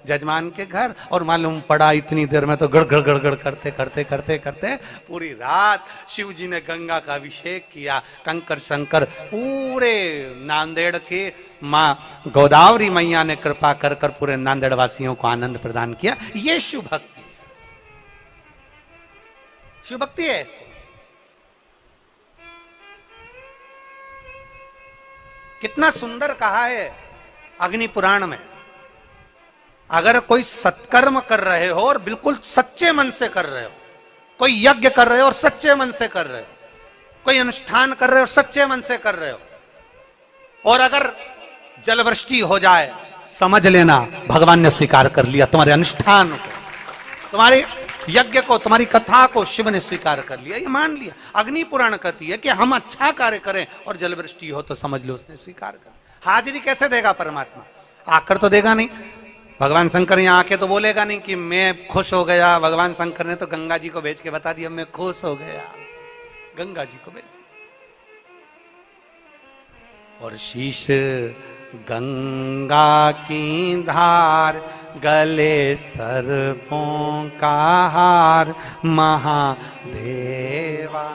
जजमान के घर, और मालूम पड़ा इतनी देर में तो गड़ गड़ गड़ गड़ करते करते करते करते पूरी रात शिव जी ने गंगा का अभिषेक किया। कंकर शंकर पूरे नांदेड़ के माँ गोदावरी मैया ने कृपा कर कर पूरे नांदेड़ वासियों को आनंद प्रदान किया। ये शिव भक्ति, शिव भक्ति है। कितना सुंदर कहा है अग्नि पुराण में, अगर कोई सत्कर्म कर रहे हो और बिल्कुल सच्चे मन से कर रहे हो, कोई यज्ञ कर रहे हो और सच्चे मन से कर रहे हो, कोई अनुष्ठान कर रहे हो और सच्चे मन से कर रहे हो, और अगर जलवृष्टि हो जाए, समझ लेना भगवान ने स्वीकार कर लिया तुम्हारे अनुष्ठान को, तुम्हारे यज्ञ को, तुम्हारी कथा को शिव ने स्वीकार कर लिया, ये मान लिया। अग्नि पुराण कहती है कि हम अच्छा कार्य करें और जलवृष्टि हो तो समझ लो उसने स्वीकार कर। हाजिरी कैसे देगा परमात्मा? आकर तो देगा नहीं। भगवान शंकर यहाँ आके तो बोलेगा नहीं कि मैं खुश हो गया। भगवान शंकर ने तो गंगा जी को भेज के बता दिया मैं खुश हो गया, गंगा जी को भेज। और शीश गंगा की धार, गले सर्पों का हार, महादेवा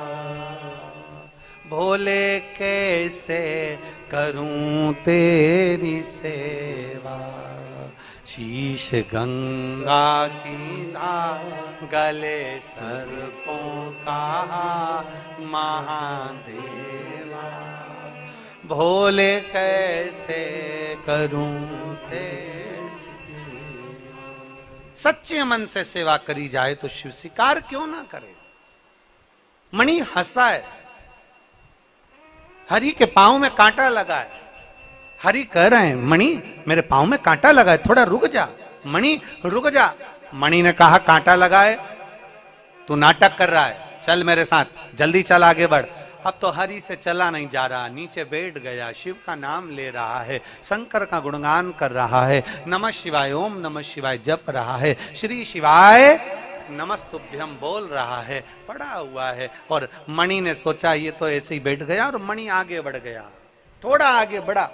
भोले कैसे करूं तेरी सेवा। शीश गंगा की धार, गले सर्पों का हार, महादेवा भोले कैसे करूं तेरी सेवा। सच्चे मन से सेवा करी जाए तो शिव स्वीकार क्यों ना करे। मणि हंसा है, हरि के पांव में कांटा लगा है। हरि कह रहे हैं मणि मेरे पांव में कांटा लगा है, थोड़ा रुक जा। मणि रुक जा। मणि ने कहा कांटा लगा है, तू नाटक कर रहा है, चल मेरे साथ, जल्दी चल आगे बढ़। अब तो हरि से चला नहीं जा रहा, नीचे बैठ गया, शिव का नाम ले रहा है, शंकर का गुणगान कर रहा है, नमः शिवाय ओम नमः शिवाय जप रहा है, श्री शिवाय नमस्तुभ्यम बोल रहा है, पड़ा हुआ है। और मणि ने सोचा ये तो ऐसे ही बैठ गया, और मणि आगे बढ़ गया, थोड़ा आगे बढ़ा।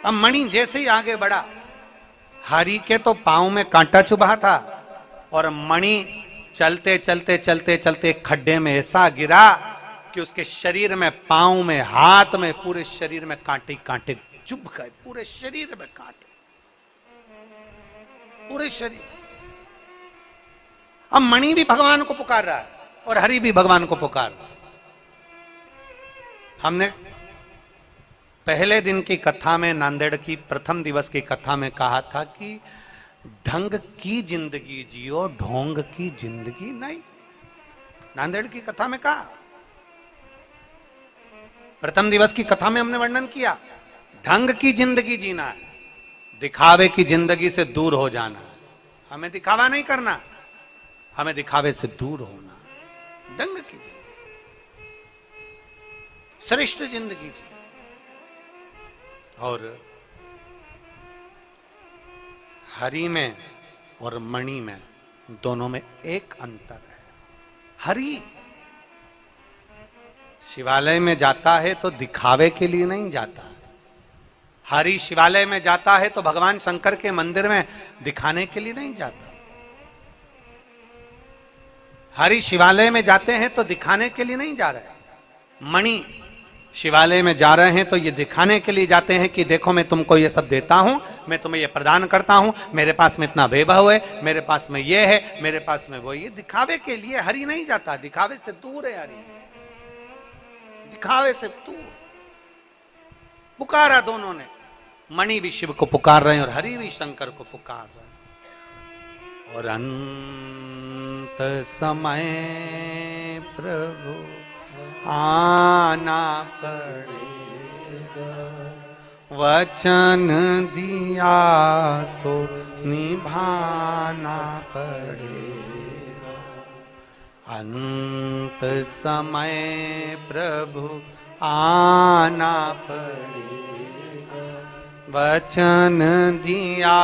अब मणि जैसे ही आगे बढ़ा, हरि के तो पांव में कांटा चुभा था, और मणि चलते चलते चलते चलते खड्डे में ऐसा गिरा कि उसके शरीर में, पांव में, हाथ में, पूरे शरीर में कांटे कांटे चुभ गए, पूरे शरीर में कांटे, पूरे शरीर। अब मणि भी भगवान को पुकार रहा है और हरि भी भगवान को पुकार रहा है। हमने पहले दिन की कथा में, नांदेड़ की प्रथम दिवस की कथा में कहा था कि ढंग की जिंदगी जियो, ढोंग की जिंदगी नहीं। नांदेड़ की कथा में कहा, प्रथम दिवस की कथा में हमने वर्णन किया, ढंग की जिंदगी जीना है, दिखावे की जिंदगी से दूर हो जाना। हमें दिखावा नहीं करना, हमें दिखावे से दूर होना। ढंग की जिंदगी, श्रेष्ठ जिंदगी जी। और हरि में और मणि में, दोनों में एक अंतर है। हरि शिवालय में जाता है तो दिखावे के लिए नहीं जाता। हरि शिवालय में जाता है तो भगवान शंकर के मंदिर में दिखाने के लिए नहीं जाता। हरि शिवालय में जाते हैं तो दिखाने के लिए नहीं जा रहे। मणि शिवालय में जा रहे हैं तो ये दिखाने के लिए जाते हैं कि देखो मैं तुमको ये सब देता हूं, मैं तुम्हें ये प्रदान करता हूं, मेरे पास में इतना वैभव है, मेरे पास में ये है, मेरे पास में वो। ये दिखावे के लिए हरि नहीं जाता, दिखावे से दूर है हरि, दिखावे से दूर। पुकारा दोनों ने, मणि भी शिव को पुकार रहे हैं और हरि भी शंकर को पुकार रहे हैं। और अंत समय प्रभु आना पड़ेगा, वचन दिया तो निभाना पड़ेगा। अंत समय प्रभु आना पड़ेगा, वचन दिया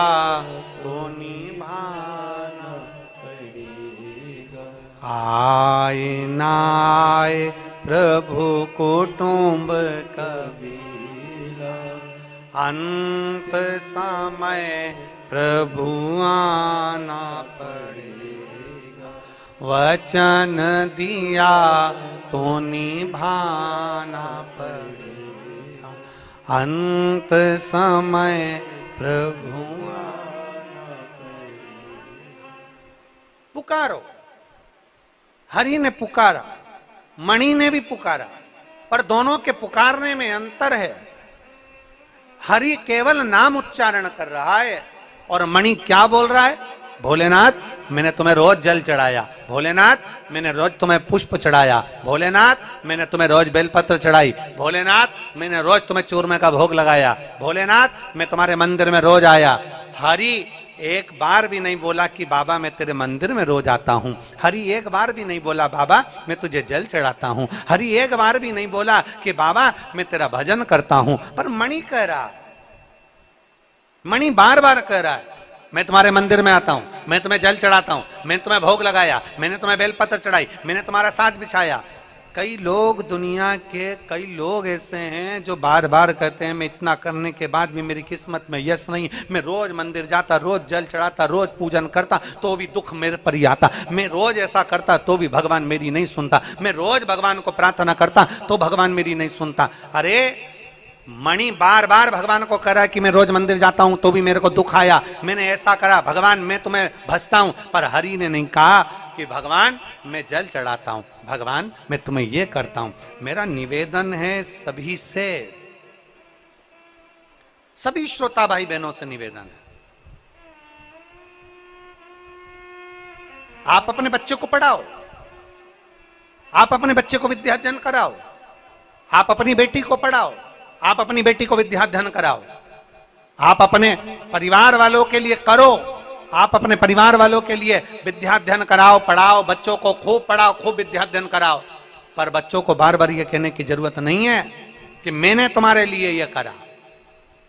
तो निभाना पड़ेगा। आए ना आए प्रभु कुटुंब कबीला, अंत समय प्रभु आना पड़ेगा, वचन दिया तो निभाना पड़ेगा, अंत समय प्रभु आना पड़ेगा। पुकारो, हरि ने पुकारा, मणि ने भी पुकारा, पर दोनों के पुकारने में अंतर है। हरि केवल नाम उच्चारण कर रहा है और मणि क्या बोल रहा है? भोलेनाथ मैंने तुम्हें रोज जल चढ़ाया, भोलेनाथ मैंने रोज तुम्हें पुष्प चढ़ाया, भोलेनाथ मैंने तुम्हें रोज बेलपत्र चढ़ाई, भोलेनाथ मैंने रोज तुम्हें चूरमे का भोग लगाया, भोलेनाथ मैं तुम्हारे मंदिर में रोज आया। हरि एक बार भी नहीं बोला कि बाबा मैं तेरे मंदिर में रोज आता हूं। हरि एक बार भी नहीं बोला बाबा मैं तुझे जल चढ़ाता हूं। हरि एक बार भी नहीं बोला कि बाबा मैं तेरा भजन करता हूं। पर मणि कह रहा, मणि बार बार कह रहा है मैं तुम्हारे मंदिर में आता हूं, मैं तुम्हें जल चढ़ाता हूं, मैंने तुम्हें भोग लगाया, मैंने तुम्हें बेलपत्र चढ़ाई, मैंने तुम्हारा साज बिछाया। कई लोग, दुनिया के कई लोग ऐसे हैं जो बार बार कहते हैं मैं इतना करने के बाद भी मेरी किस्मत में यश नहीं, मैं रोज मंदिर जाता, रोज जल चढ़ाता, रोज पूजन करता तो भी दुख मेरे पर ही आता, मैं रोज ऐसा करता तो भी भगवान मेरी नहीं सुनता, मैं रोज भगवान को प्रार्थना करता तो भगवान मेरी नहीं सुनता। अरे मणि बार बार भगवान को कह रहा है कि मैं रोज मंदिर जाता हूं तो भी मेरे को दुख आया, मैंने ऐसा करा, भगवान मैं तुम्हें भजता हूं। पर हरि ने नहीं कहा कि भगवान मैं जल चढ़ाता हूं, भगवान मैं तुम्हें ये करता हूं। मेरा निवेदन है सभी से, सभी श्रोता भाई बहनों से निवेदन है, आप अपने बच्चे को पढ़ाओ, आप अपने बच्चे को विद्याध्ययन कराओ, आप अपनी बेटी को पढ़ाओ, आप अपनी बेटी को विद्याध्ययन कराओ, आप अपने परिवार वालों के लिए करो, आप अपने परिवार वालों के लिए विद्याध्ययन कराओ, पढ़ाओ, बच्चों को खूब पढ़ाओ, खूब विद्याध्ययन कराओ। पर बच्चों को बार बार ये कहने की जरूरत नहीं है कि मैंने तुम्हारे लिए ये करा,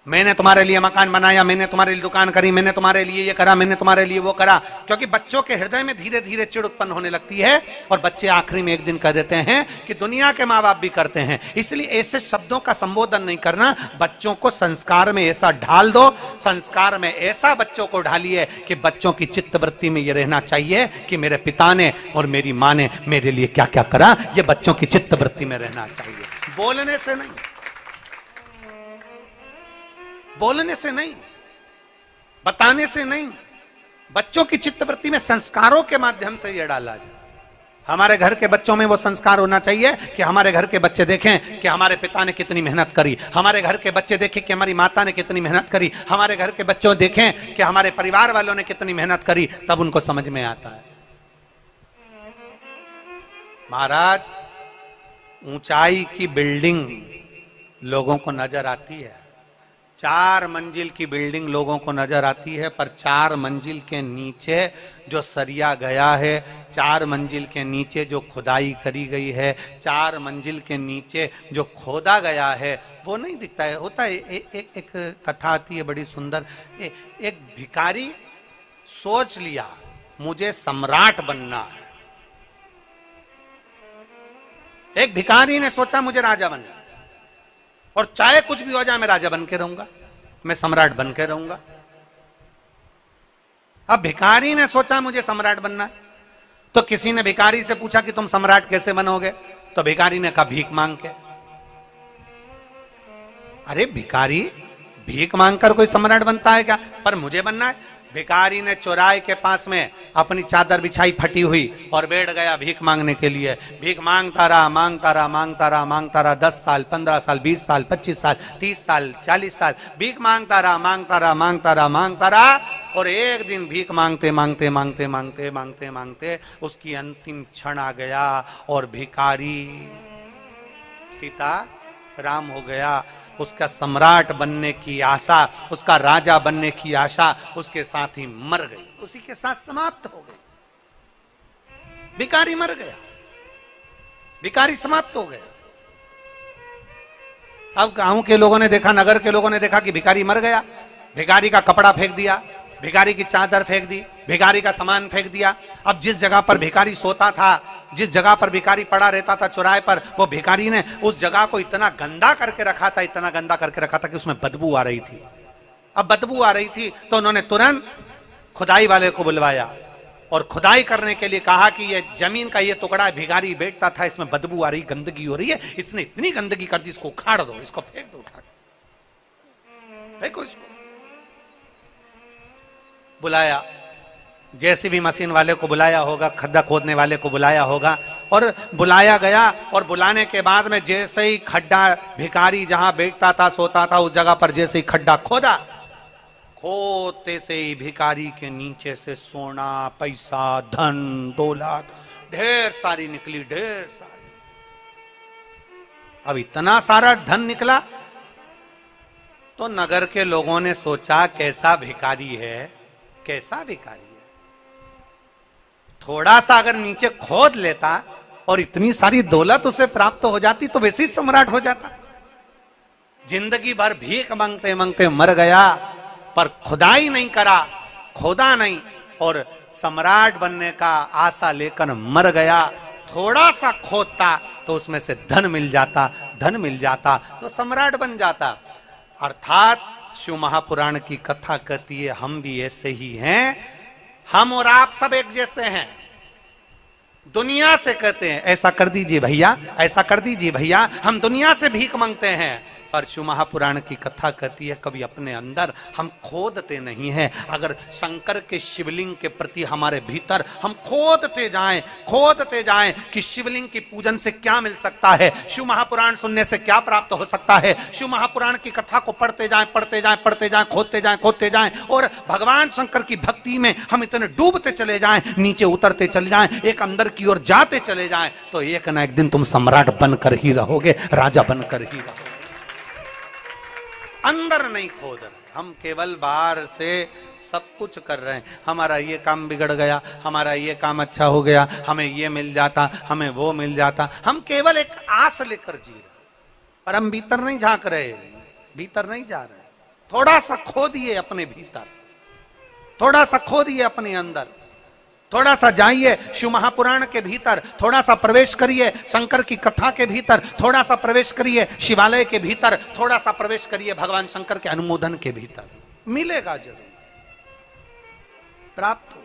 मैंने तुम्हारे लिए मकान बनाया, मैंने तुम्हारे लिए दुकान करी, मैंने तुम्हारे लिए ये करा, मैंने तुम्हारे लिए वो करा। क्योंकि बच्चों के हृदय में धीरे धीरे चिढ़ उत्पन्न होने लगती है और बच्चे आखिरी में एक दिन कह देते हैं कि दुनिया के माँ बाप भी करते हैं। इसलिए ऐसे शब्दों का संबोधन नहीं करना, बच्चों को संस्कार में ऐसा ढाल दो, संस्कार में ऐसा बच्चों को ढालिए कि बच्चों की चित्तवृत्ति में ये रहना चाहिए कि मेरे पिता ने और मेरी माँ ने मेरे लिए क्या क्या करा, ये बच्चों की चित्तवृत्ति में रहना चाहिए। बोलने से नहीं, बोलने से नहीं, बताने से नहीं, बच्चों की चित्तवृत्ति में संस्कारों के माध्यम से यह डाला जाए। हमारे घर के बच्चों में वो संस्कार होना चाहिए कि हमारे घर के बच्चे देखें कि हमारे पिता ने कितनी मेहनत करी, हमारे घर के बच्चे देखें कि हमारी माता ने कितनी मेहनत करी, हमारे घर के बच्चों देखें कि हमारे परिवार वालों ने कितनी मेहनत करी, तब उनको समझ में आता है। महाराज, ऊंचाई की बिल्डिंग लोगों को नजर आती है, 4 मंजिल की बिल्डिंग लोगों को नजर आती है, पर 4 मंजिल के नीचे जो सरिया गया है, 4 मंजिल के नीचे जो खुदाई करी गई है, 4 मंजिल के नीचे जो खोदा गया है, वो नहीं दिखता है। होता है एक कथा आती है बड़ी सुंदर। एक भिखारी सोच लिया मुझे सम्राट बनना है। एक भिखारी ने सोचा मुझे राजा बनना, और चाहे कुछ भी हो जाए मैं राजा बन के रहूंगा, मैं सम्राट बन के रहूंगा। अब भिखारी ने सोचा मुझे सम्राट बनना है, तो किसी ने भिखारी से पूछा कि तुम सम्राट कैसे बनोगे? तो भिखारी ने कहा भीख मांग के। अरे भिखारी, भीख मांगकर कोई सम्राट बनता है क्या? पर मुझे बनना है। भिखारी ने चौराहे के पास में अपनी चादर बिछाई फटी हुई और बैठ गया भीख मांगने के लिए। भीख मांगता रहा, मांगता रहा, मांगता रहा, मांगता रहा, 10 साल, 15 साल, 20 साल, 25 साल, 30 साल, 40 साल भीख मांगता रहा, मांगता रहा, मांगता रहा, मांगता रहा। और एक दिन भीख मांगते मांगते मांगते मांगते मांगते मांगते उसकी अंतिम क्षण आ गया और भिखारी सीता राम हो गया। उसका सम्राट बनने की आशा, उसका राजा बनने की आशा उसके साथ ही मर गई, उसी के साथ समाप्त हो गई। भिखारी मर गया, भिखारी समाप्त हो गया। अब गांव के लोगों ने देखा, नगर के लोगों ने देखा कि भिखारी मर गया, भिखारी का कपड़ा फेंक दिया, भिखारी की चादर फेंक दी, भिखारी का सामान फेंक दिया। अब जिस जगह पर भिखारी सोता था, जिस जगह पर भिखारी पड़ा रहता था चौराहे पर, वो भिखारी ने उस जगह को इतना गंदा करके रखा था, इतना गंदा करके रखा था कि उसमें बदबू आ रही थी। अब बदबू आ रही थी तो उन्होंने तुरंत खुदाई वाले को बुलवाया और खुदाई करने के लिए कहा कि ये जमीन का ये टुकड़ा भिखारी बैठता था, इसमें बदबू आ रही, गंदगी हो रही है, इसने इतनी गंदगी कर दी, इसको उखाड़ दो, इसको फेंक दो, उठा फेंको इसको। बुलाया, जेसीबी मशीन वाले को बुलाया होगा, खड्डा खोदने वाले को बुलाया होगा, और बुलाया गया। और बुलाने के बाद में जैसे ही खड्डा, भिखारी जहां बैठता था, सोता था, उस जगह पर जैसे ही खड्डा खोदा, खोदते से ही भिखारी के नीचे से सोना, पैसा, धन, दौलत ढेर सारी निकली, ढेर सारी। अब इतना सारा धन निकला तो नगर के लोगों ने सोचा कैसा भिखारी है, कैसा भिखारी है। थोड़ा सा अगर नीचे खोद लेता और इतनी सारी दौलत उसे प्राप्त हो जाती तो वैसे ही सम्राट हो जाता। जिंदगी भर भीख मांगते मांगते मर गया, पर खुदाई नहीं करा, खोदा नहीं, और सम्राट बनने का आशा लेकर मर गया। थोड़ा सा खोदता तो उसमें से धन मिल जाता, धन मिल जाता तो सम्राट बन जाता। अर्थात शिव महापुराण की कथा कहती है हम भी ऐसे ही हैं, हम और आप सब एक जैसे हैं। दुनिया से कहते हैं ऐसा कर दीजिए भैया, ऐसा कर दीजिए भैया, हम दुनिया से भीख मांगते हैं, पर शिव महापुराण की कथा कहती है कभी अपने अंदर हम खोदते नहीं हैं। अगर शंकर के शिवलिंग के प्रति हमारे भीतर हम खोदते जाएं कि शिवलिंग की पूजन से क्या मिल सकता है, शिव महापुराण सुनने से क्या प्राप्त हो सकता है, शिव महापुराण की कथा को पढ़ते जाएं, खोदते जाएं, और भगवान शंकर की भक्ति में हम इतने डूबते चले जाएं, नीचे उतरते चले जाएं, एक अंदर की ओर जाते चले जाएं, तो एक ना एक दिन तुम सम्राट बनकर ही रहोगे, राजा बनकर ही रहोगे। अंदर नहीं खोद रहे, हम केवल बाहर से सब कुछ कर रहे हैं। हमारा ये काम बिगड़ गया, हमारा ये काम अच्छा हो गया, हमें ये मिल जाता, हमें वो मिल जाता। हम केवल एक आस लेकर जी रहे, पर हम भीतर नहीं झांक रहे, भीतर नहीं जा रहे। थोड़ा सा खोदिए अपने भीतर, थोड़ा सा खोदिए अपने अंदर, थोड़ा सा जाइए शिव महापुराण के भीतर, थोड़ा सा प्रवेश करिए शंकर की कथा के भीतर, थोड़ा सा प्रवेश करिए शिवालय के भीतर, थोड़ा सा प्रवेश करिए भगवान शंकर के अनुमोदन के भीतर। मिलेगा जरूर, प्राप्त हो।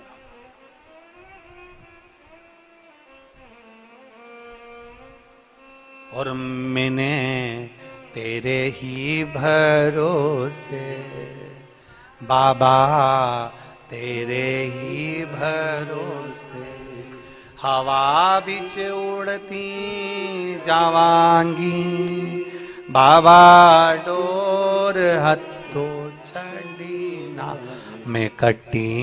और मैंने तेरे ही भरोसे बाबा, तेरे ही भरोसे हवा बिच उड़ती जावांगी, बाबा डोर हथो छड़ी ना मैं कटी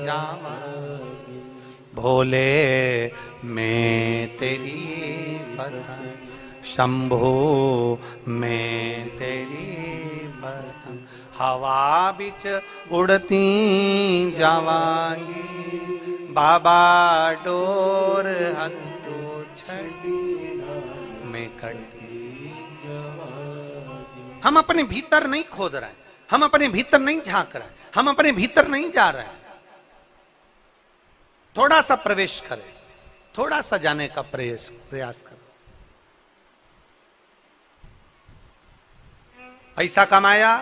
जावांगी, भोले मैं तेरी पतंग, शंभो मैं तेरी पतंग, हवा बिच उड़ती जावांगी, बाबा डोर हथो छड़ी में कटी जावांगी। हम अपने भीतर नहीं खोद रहे, हम अपने भीतर नहीं झांक रहे, हम अपने भीतर नहीं जा रहे। थोड़ा सा प्रवेश करें, थोड़ा सा जाने का प्रयास करें। पैसा कमाया,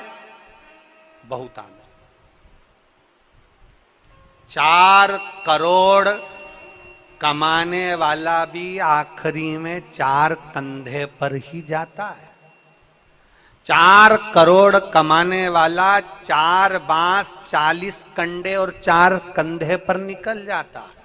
बहुत आदमी 4 करोड़ कमाने वाला भी आखिरी में 4 कंधे पर ही जाता है। 4 करोड़ कमाने वाला 4 बांस 40 कंडे और 4 कंधे पर निकल जाता है,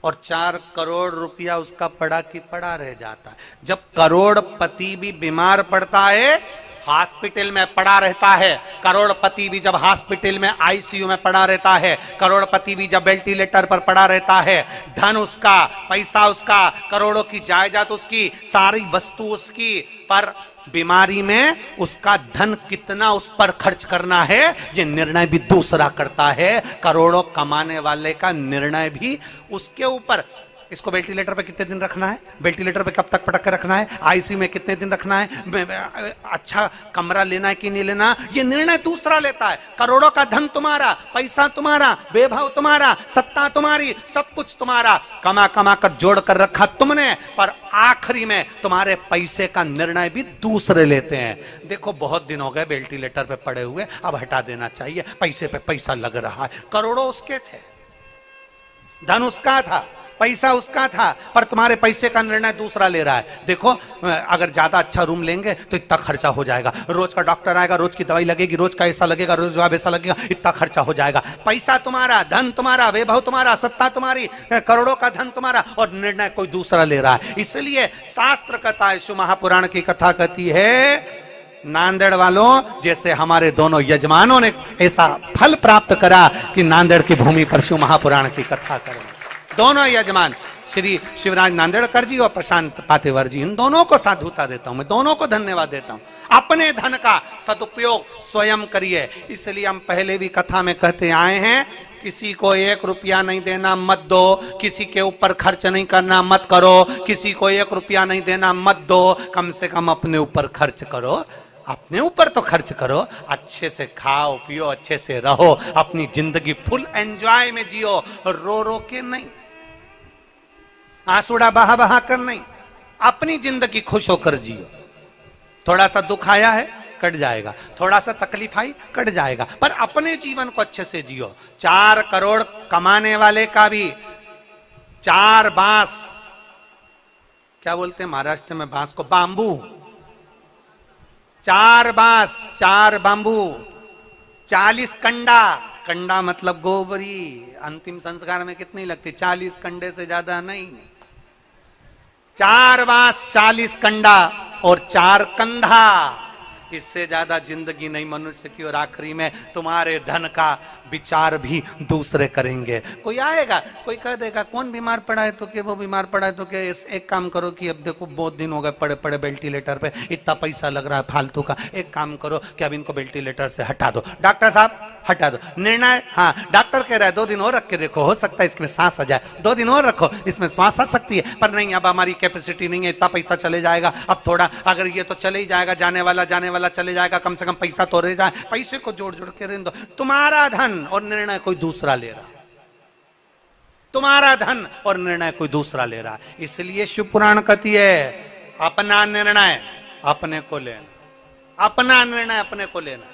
और 4 करोड़ रुपया उसका पड़ा की पड़ा रह जाता है। जब करोड़पति भी बीमार पड़ता है, हॉस्पिटल में पड़ा रहता है, करोड़पति भी जब हॉस्पिटल में आईसीयू में पड़ा रहता है, करोड़पति भी जब वेंटिलेटर पर पड़ा रहता है, धन उसका, पैसा उसका, करोड़ों की जायदाद उसकी, सारी वस्तु उसकी, पर बीमारी में उसका धन कितना उस पर खर्च करना है ये निर्णय भी दूसरा करता है। करोड़ों कमाने वाले का निर्णय भी उसके ऊपर। इसको वेंटिलेटर पे कितने दिन रखना है, वेंटिलेटर पे कब तक पटक के रखना है, आईसीयू में कितने दिन रखना है, अच्छा कमरा लेना है कि नहीं लेना, ये निर्णय दूसरा लेता है। करोड़ों का धन तुम्हारा, पैसा तुम्हारा, वैभव तुम्हारा, सत्ता तुम्हारी, सब कुछ तुम्हारा, कमा कमा कर जोड़ कर रखा तुमने, पर आखिरी में तुम्हारे पैसे का निर्णय भी दूसरे लेते हैं। देखो बहुत दिन हो गए वेंटिलेटर पे पड़े हुए, अब हटा देना चाहिए, पैसे पे पैसा लग रहा है। करोड़ों उसके थे, धन उसका था, पैसा उसका था, पर तुम्हारे पैसे का निर्णय दूसरा ले रहा है। देखो अगर ज्यादा अच्छा रूम लेंगे तो इतना खर्चा हो जाएगा, रोज का डॉक्टर आएगा, रोज की दवाई लगेगी, रोज का ऐसा लगेगा, रोज वैसा लगेगा, इतना खर्चा हो जाएगा। पैसा तुम्हारा, धन तुम्हारा, वैभव तुम्हारा, सत्ता तुम्हारी, करोड़ों का धन तुम्हारा, और निर्णय कोई दूसरा ले रहा है। इसलिए शास्त्र कहता है, शिव महापुराण की कथा कहती है, नांदेड़ वालों जैसे हमारे दोनों यजमानों ने ऐसा फल प्राप्त करा कि नांदेड़ की भूमि पर शिव महापुराण की कथा करें। दोनों यजमान श्री शिवराज नांदेड़कर जी और प्रशांत पातेवर जी, इन दोनों को साधुता देता हूं, मैं दोनों को धन्यवाद देता हूं। अपने धन का सदुपयोग स्वयं करिए। इसलिए हम पहले भी कथा में कहते आए हैं, किसी को 1 रुपया नहीं देना मत दो, किसी के ऊपर खर्च नहीं करना मत करो, किसी को 1 रुपया नहीं देना मत दो, कम से कम अपने ऊपर खर्च करो। अपने ऊपर तो खर्च करो, अच्छे से खाओ पियो, अच्छे से रहो, अपनी जिंदगी फुल एंजॉय में जियो, रो रो के नहीं, आंसुड़ा बहा बहा कर नहीं, अपनी जिंदगी खुश होकर जियो। थोड़ा सा दुख आया है कट जाएगा, थोड़ा सा तकलीफ आई कट जाएगा, पर अपने जीवन को अच्छे से जियो। 4 करोड़ कमाने वाले का भी 4 बांस, क्या बोलते हैं महाराष्ट्र में बांस को, बांबू, 4 बांस, 4 बांबू, 40 कंडा, कंडा मतलब गोबरी, अंतिम संस्कार में कितनी लगती, 40 कंडे से ज्यादा नहीं, 4 बांस, 40 कंडा और 4 कंधा, इससे ज्यादा जिंदगी नहीं मनुष्य की। और आखिरी में तुम्हारे धन का विचार भी दूसरे करेंगे। कोई आएगा, कोई कह देगा कौन बीमार पड़ा है तो क्या, वो बीमार पड़ा है तो क्या, एक काम करो कि अब देखो बहुत दिन हो गए पड़े पड़े वेंटिलेटर पे, इतना पैसा लग रहा है फालतू का, एक काम करो कि अब इनको वेंटिलेटर से हटा दो। डॉक्टर साहब हटा दो, निर्णय, हाँ डॉक्टर कह रहा है 2 दिन और रख के देखो, हो सकता है इसमें सांस आ जाए, 2 दिन और रखो, इसमें सांस आ सकती है, पर नहीं अब हमारी कैपेसिटी नहीं है, इतना पैसा चले जाएगा, अब थोड़ा अगर ये तो चले ही जाएगा, जाने वाला चले जाएगा, कम से कम पैसा तो रह जाए, पैसे को जोड़ जोड़ के रहने दो। तुम्हारा धन और निर्णय कोई दूसरा ले रहा, तुम्हारा धन और निर्णय कोई दूसरा ले रहा। इसलिए शिव पुराण कहती है, अपना निर्णय अपने को लेना, अपना निर्णय अपने को लेना,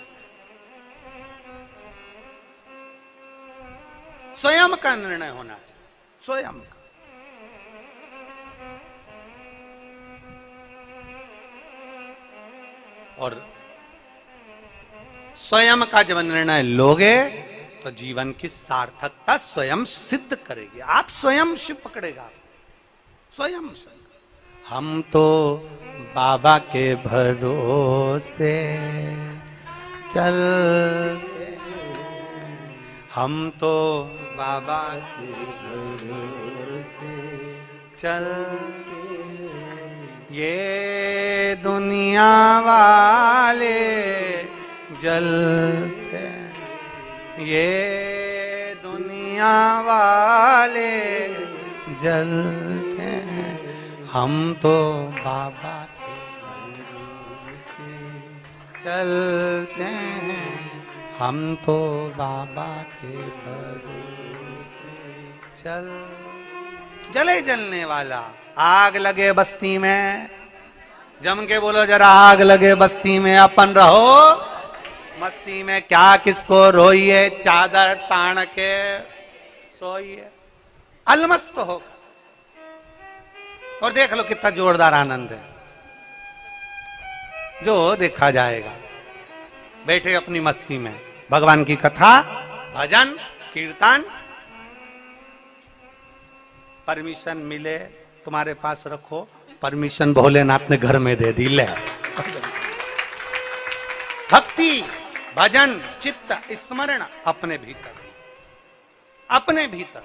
स्वयं का निर्णय होना चाहिए, स्वयं का। और स्वयं का जब निर्णय लोगे तो जीवन की सार्थकता स्वयं सिद्ध करेगी। आप स्वयं शिव पकड़ेगा, स्वयं। हम तो बाबा के भरोसे चल, हम तो बाबा के भरोसे चल, ये दुनिया वाले जलते, ये दुनिया वाले जलते, हम तो बाबा के भरोसे चलते हैं, हम तो बाबा के भरोसे चल। जले जलने वाला, आग लगे बस्ती में, जम के बोलो जरा, आग लगे बस्ती में, अपन रहो मस्ती में, क्या किसको रोइए, चादर तान के सोइए, अलमस्त हो। और देख लो कितना जोरदार आनंद है, जो देखा जाएगा। बैठे अपनी मस्ती में, भगवान की कथा, भजन, कीर्तन, परमिशन मिले तुम्हारे पास रखो, परमिशन भोलेनाथ ने घर में दे दी, ले भक्ति, भजन, चित्त, स्मरण अपने भीतर, अपने भीतर।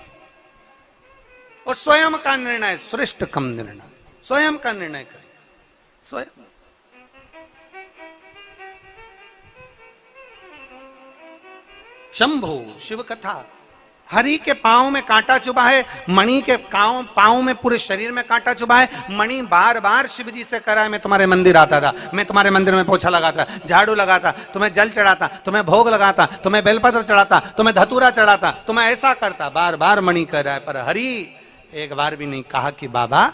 और स्वयं का निर्णय, श्रेष्ठ कम निर्णय, स्वयं का निर्णय करें, स्वयं। शंभु शिव कथा हरि के पांव में कांटा चुभा है, मणि के पांव में पूरे शरीर में कांटा चुभा है। मणि बार बार शिव जी से करा है, मैं तुम्हारे मंदिर आता था, मैं तुम्हारे मंदिर में पोछा लगाता, झाड़ू लगाता, तुम्हें जल चढ़ाता, तुम्हें भोग लगाता, तुम्हें बेलपत्र चढ़ाता, तुम्हें धतूरा चढ़ाता, तुम्हें ऐसा करता। बार बार मणि कर रहा है, पर हरि एक बार भी नहीं कहा कि बाबा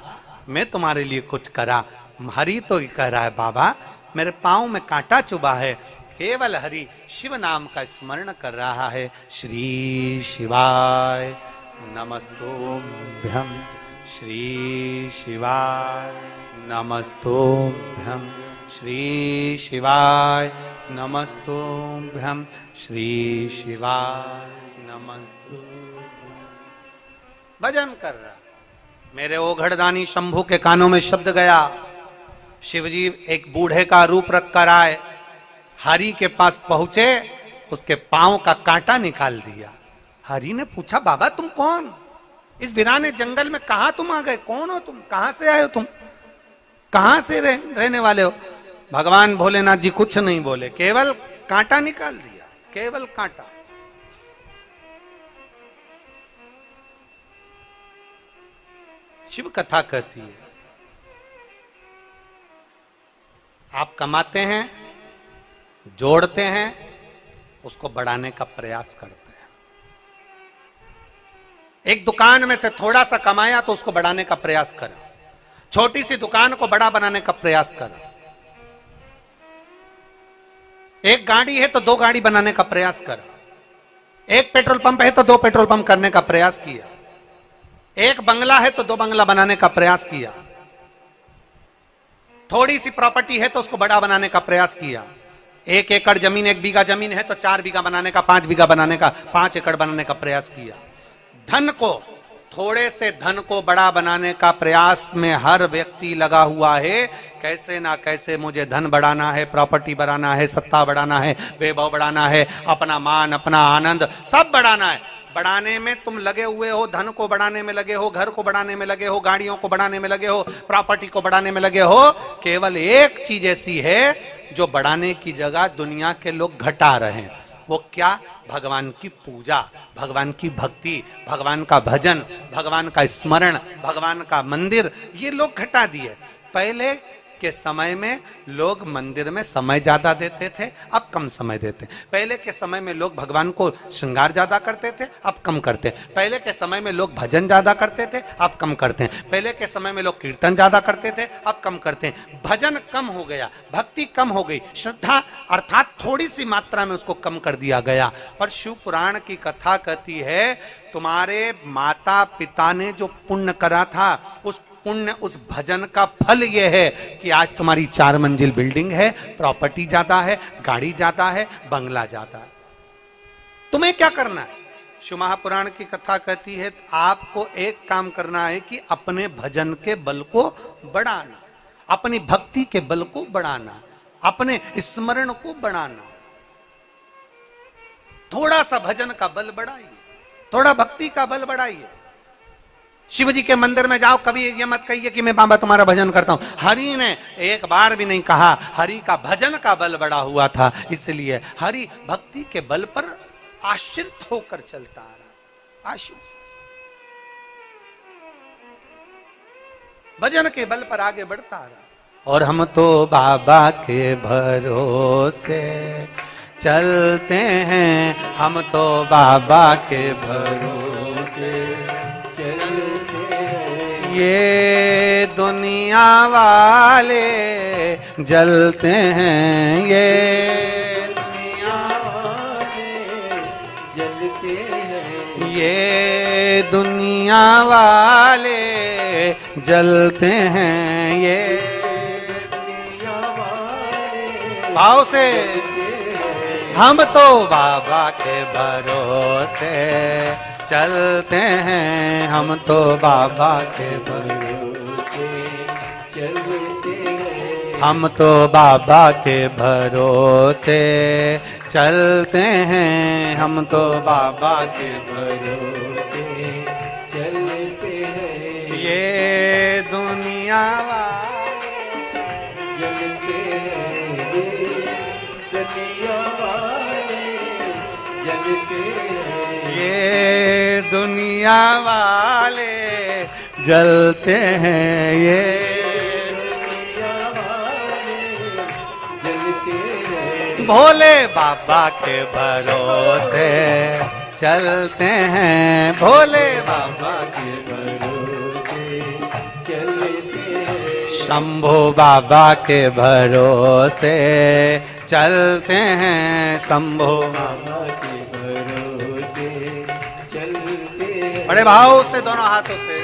मैं तुम्हारे लिए कुछ करा। हरि तो कह रहा है बाबा मेरे पांव में कांटा चुभा है। केवल हरि शिव नाम का स्मरण कर रहा है। श्री शिवाय नमस्तुभ्यं, श्री शिवाय नमस्तुभ्यं, श्री शिवाय नमस्तुभ्यं, श्री शिवाय नमस्तुभ्यं। भजन कर रहा। मेरे ओघड़दानी शंभू के कानों में शब्द गया। शिवजी एक बूढ़े का रूप रख कर आए, हरि के पास पहुंचे, उसके पांव का कांटा निकाल दिया। हरि ने पूछा बाबा तुम कौन? इस वीराने जंगल में कहां तुम आ गए? कौन हो तुम? कहां से आए हो तुम? कहां से रहने वाले हो? भगवान भोलेनाथ जी कुछ नहीं बोले, केवल कांटा निकाल दिया, केवल कांटा। शिव कथा कहती है आप कमाते हैं, जोड़ते हैं, उसको बढ़ाने का प्रयास करते हैं। एक दुकान में से थोड़ा सा कमाया तो उसको बढ़ाने का प्रयास करो। छोटी सी दुकान को बड़ा बनाने का प्रयास करो। एक गाड़ी है तो 2 गाड़ी बनाने का प्रयास करो। एक पेट्रोल पंप है तो 2 पेट्रोल पंप करने का प्रयास किया। एक बंगला है तो 2 बंगला बनाने का प्रयास किया। थोड़ी सी प्रॉपर्टी है तो उसको बड़ा बनाने का प्रयास किया। 1 एकड़ जमीन, 1 बीघा जमीन है तो 4 बीघा बनाने का, 5 बीघा बनाने का, 5 एकड़ बनाने का प्रयास किया। धन को, थोड़े से धन को बड़ा बनाने का प्रयास में हर व्यक्ति लगा हुआ है। कैसे ना कैसे मुझे धन बढ़ाना है, प्रॉपर्टी बढ़ाना है, सत्ता बढ़ाना है, वैभव बढ़ाना है, अपना मान, अपना आनंद सब बढ़ाना है। बढ़ाने में तुम लगे हुए हो, धन को बढ़ाने में लगे हो, घर को बढ़ाने में लगे हो, गाड़ियों को बढ़ाने में लगे हो, प्रॉपर्टी को बढ़ाने में लगे हो। केवल एक चीज ऐसी है जो बढ़ाने की जगह दुनिया के लोग घटा रहे हैं। वो क्या? भगवान की पूजा, भगवान की भक्ति, भगवान का भजन, भगवान का स्मरण, भगवान का मंदिर, ये लोग घटा दिए। पहले के समय में लोग मंदिर में समय ज्यादा देते थे, अब कम समय देते। पहले के समय में लोग भगवान को श्रृंगार ज्यादा करते थे, अब कम करते। पहले के समय में लोग भजन ज्यादा करते थे, अब कम करते हैं। पहले के समय में लोग कीर्तन ज्यादा करते थे, अब कम करते हैं। भजन कम हो गया, भक्ति कम हो गई, श्रद्धा अर्थात थोड़ी सी मात्रा में उसको कम कर दिया गया। पर शिव पुराण की कथा कहती है तुम्हारे माता पिता ने जो पुण्य करा था, उस पुण्य, उस भजन का फल यह है कि आज तुम्हारी 4 मंजिल बिल्डिंग है, प्रॉपर्टी ज्यादा है, गाड़ी ज्यादा है, बंगला ज्यादा है। तुम्हें क्या करना है? शिव महापुराण की कथा कहती है आपको एक काम करना है कि अपने भजन के बल को बढ़ाना, अपनी भक्ति के बल को बढ़ाना, अपने स्मरण को बढ़ाना। थोड़ा सा भजन का बल बढ़ाइए, थोड़ा भक्ति का बल बढ़ाइए। शिव जी के मंदिर में जाओ, कभी ये मत कहिए कि मैं बाबा तुम्हारा भजन करता हूं। हरि ने एक बार भी नहीं कहा, हरि का भजन का बल बढ़ा हुआ था, इसलिए हरि भक्ति के बल पर आश्रित होकर चलता आ रहा। आश्रित भजन के बल पर आगे बढ़ता आ रहा। और हम तो बाबा के भरोसे चलते हैं, हम तो बाबा के भरोसे ये दुनिया वाले जलते हैं, ये दुनिया वाले जलते हैं, ये दुनिया वाले जलते हैं, ये दुनिया वाले भाव से हम तो बाबा के भरोसे चलते हैं, हम तो बाबा के भरोसे चलते हैं, हम तो बाबा के भरोसे चलते हैं, हम तो बाबा के भरोसे चलते हैं, ये दुनिया वाले जलते हैं, ये दुनिया वाले जलते हैं। ये दुनिया वाले जलते हैं, ये दुनिया वाले जलते हैं। भोले बाबा के भरोसे चलते हैं, भोले बाबा के भरोसे चलते हैं। शंभो बाबा के भरोसे चलते हैं, शंभो बाबा के भरोसे चलते हैं। बड़े भाव से दोनों हाथों से।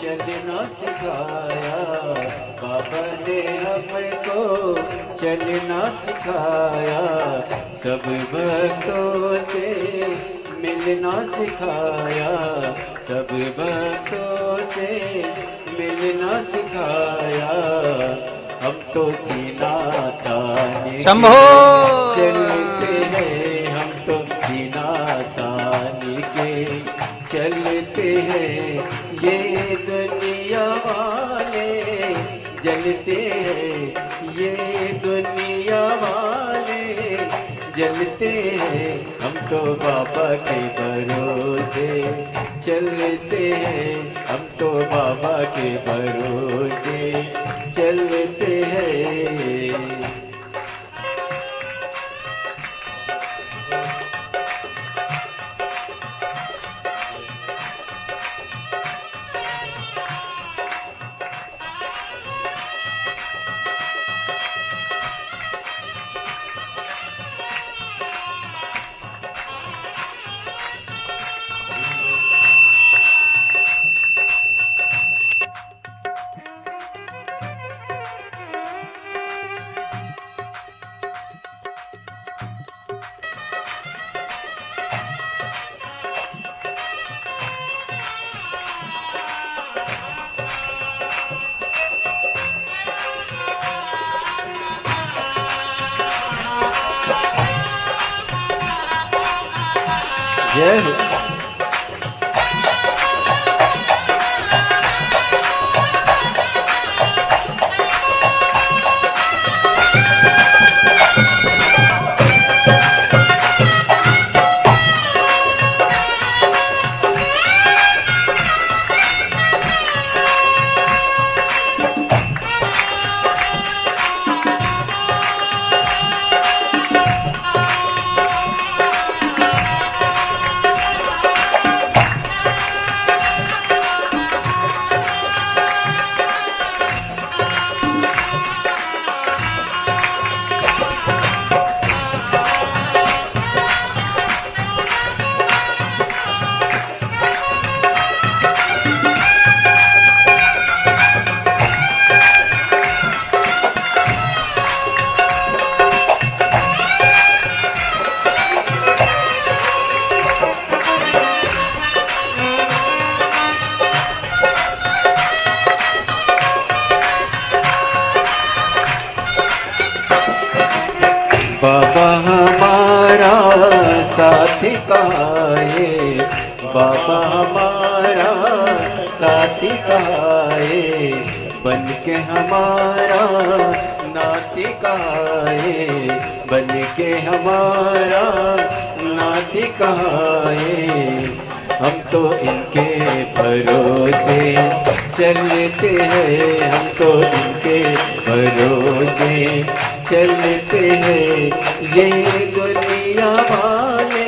चलना सिखाया, बाबा ने हमको चलना सिखाया। सब भक्तों से मिलना सिखाया, सब भक्तों से मिलना सिखाया। हम तो सीना ताने शंभो चलते हैं, हम तो सीना ताने के चलते हैं। ये दुनिया वाले जलते हैं, ये दुनिया वाले जलते हैं। हम तो बाबा के भरोसे चलते हैं, हम तो बाबा के भरोसे चलते हैं। जय हो। कहाए, बाबा हमारा साथी कहाए, बन के हमारा नाती कहाए, बन के हमारा नाती कहाए। हम तो इनके भरोसे चलते हैं, हम तो इनके भरोसे चलते हैं। ये दुनिया वाले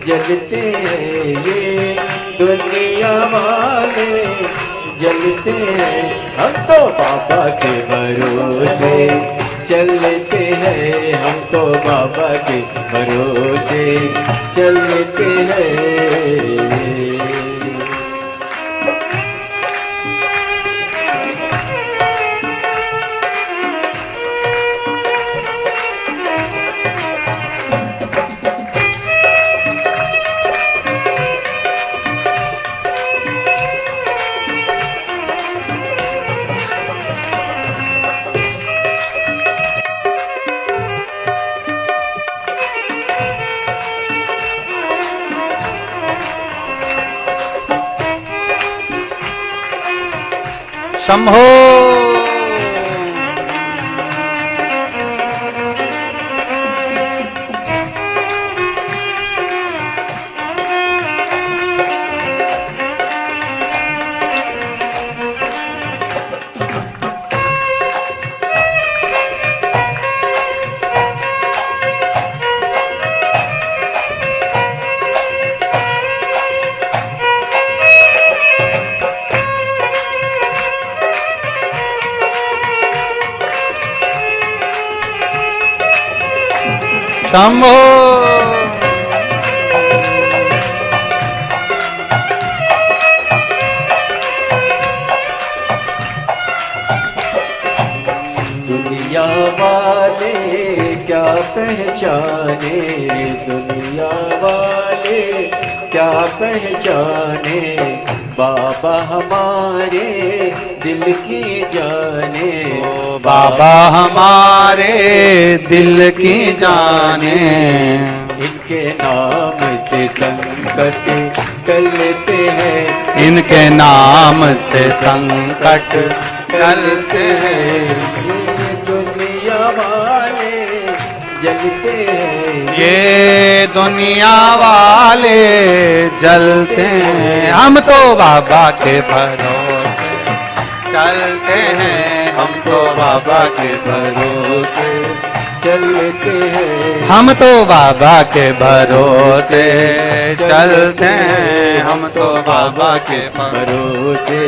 जलते हैं, ये दुनिया वाले जलते हैं। हम तो बाबा के भरोसे चलते हैं, हम तो बाबा के भरोसे चलते हैं। शंभो। शंभो। दुनिया वाले क्या पहचाने, दुनिया वाले क्या पहचाने, बाबा हमारे दिल की जाने, बाबा हमारे दिल की जाने। इनके नाम से संकट टलते हैं, इनके नाम से संकट टलते हैं। दुनिया वाले जलते हैं, ये दुनिया वाले जलते हैं। हम तो बाबा के भरोसे चलते हैं, हम तो बाबा के भरोसे चलते हैं। हम तो बाबा के भरोसे चलते हैं, हम तो बाबा के भरोसे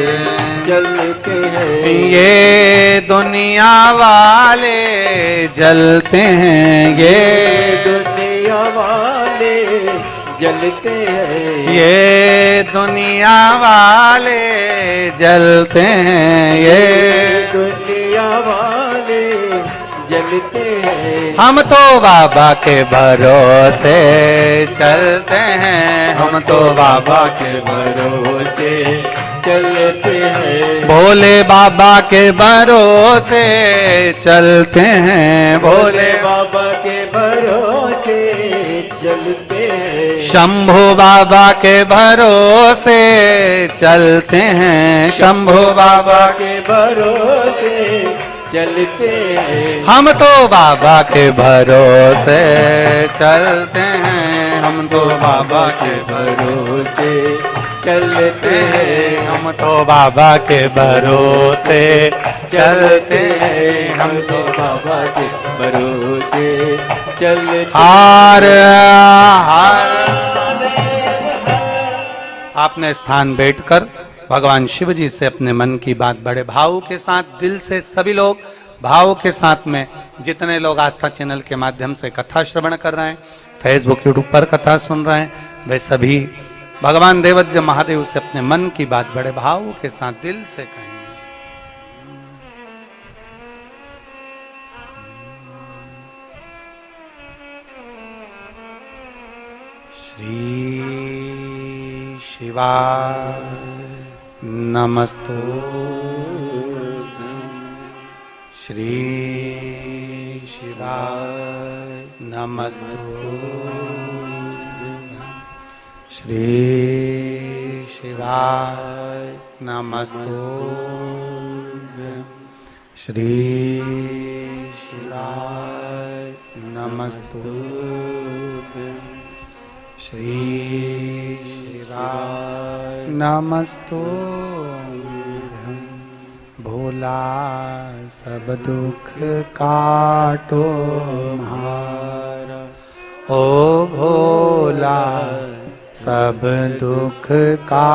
चलते हैं। ये दुनिया वाले जलते हैं, ये दुनिया वाले जलते हैं, ये दुनिया वाले जलते हैं, ये दुनिया वाले जलते हैं। हम तो बाबा के भरोसे चलते हैं, हम तो बाबा के भरोसे चलते हैं। भोले बाबा के भरोसे चलते हैं, भोले बाबा के भरोसे चलते हैं। शंभु बाबा के भरोसे चलते हैं, शंभु बाबा के भरोसे चलते हैं। हम तो बाबा के भरोसे चलते हैं, हम तो बाबा के भरोसे चलते हैं। हम तो बाबा के भरोसे चलते हैं, हम तो बाबा के भरोसे चलते। हार हार। आपने स्थान बैठकर भगवान शिव जी से अपने मन की बात बड़े भाव के साथ, दिल से सभी लोग भाव के साथ में, जितने लोग आस्था चैनल के माध्यम से कथा श्रवण कर रहे हैं, फेसबुक यूट्यूब पर कथा सुन रहे हैं, वे सभी भगवान देवद्य महादेव से अपने मन की बात बड़े भाव के साथ दिल से कहेंगे। श्री शिवाय नमस्तु, श्री शिवाय नमस्तु। श्री शिवाय नमस्तुभ्यं श्री शिवाय नमस्तुभ्यं श्री शिवाय नमस्तुभ्यं भोला सब दुख काटो म्हारा ओ भोला सब दुख का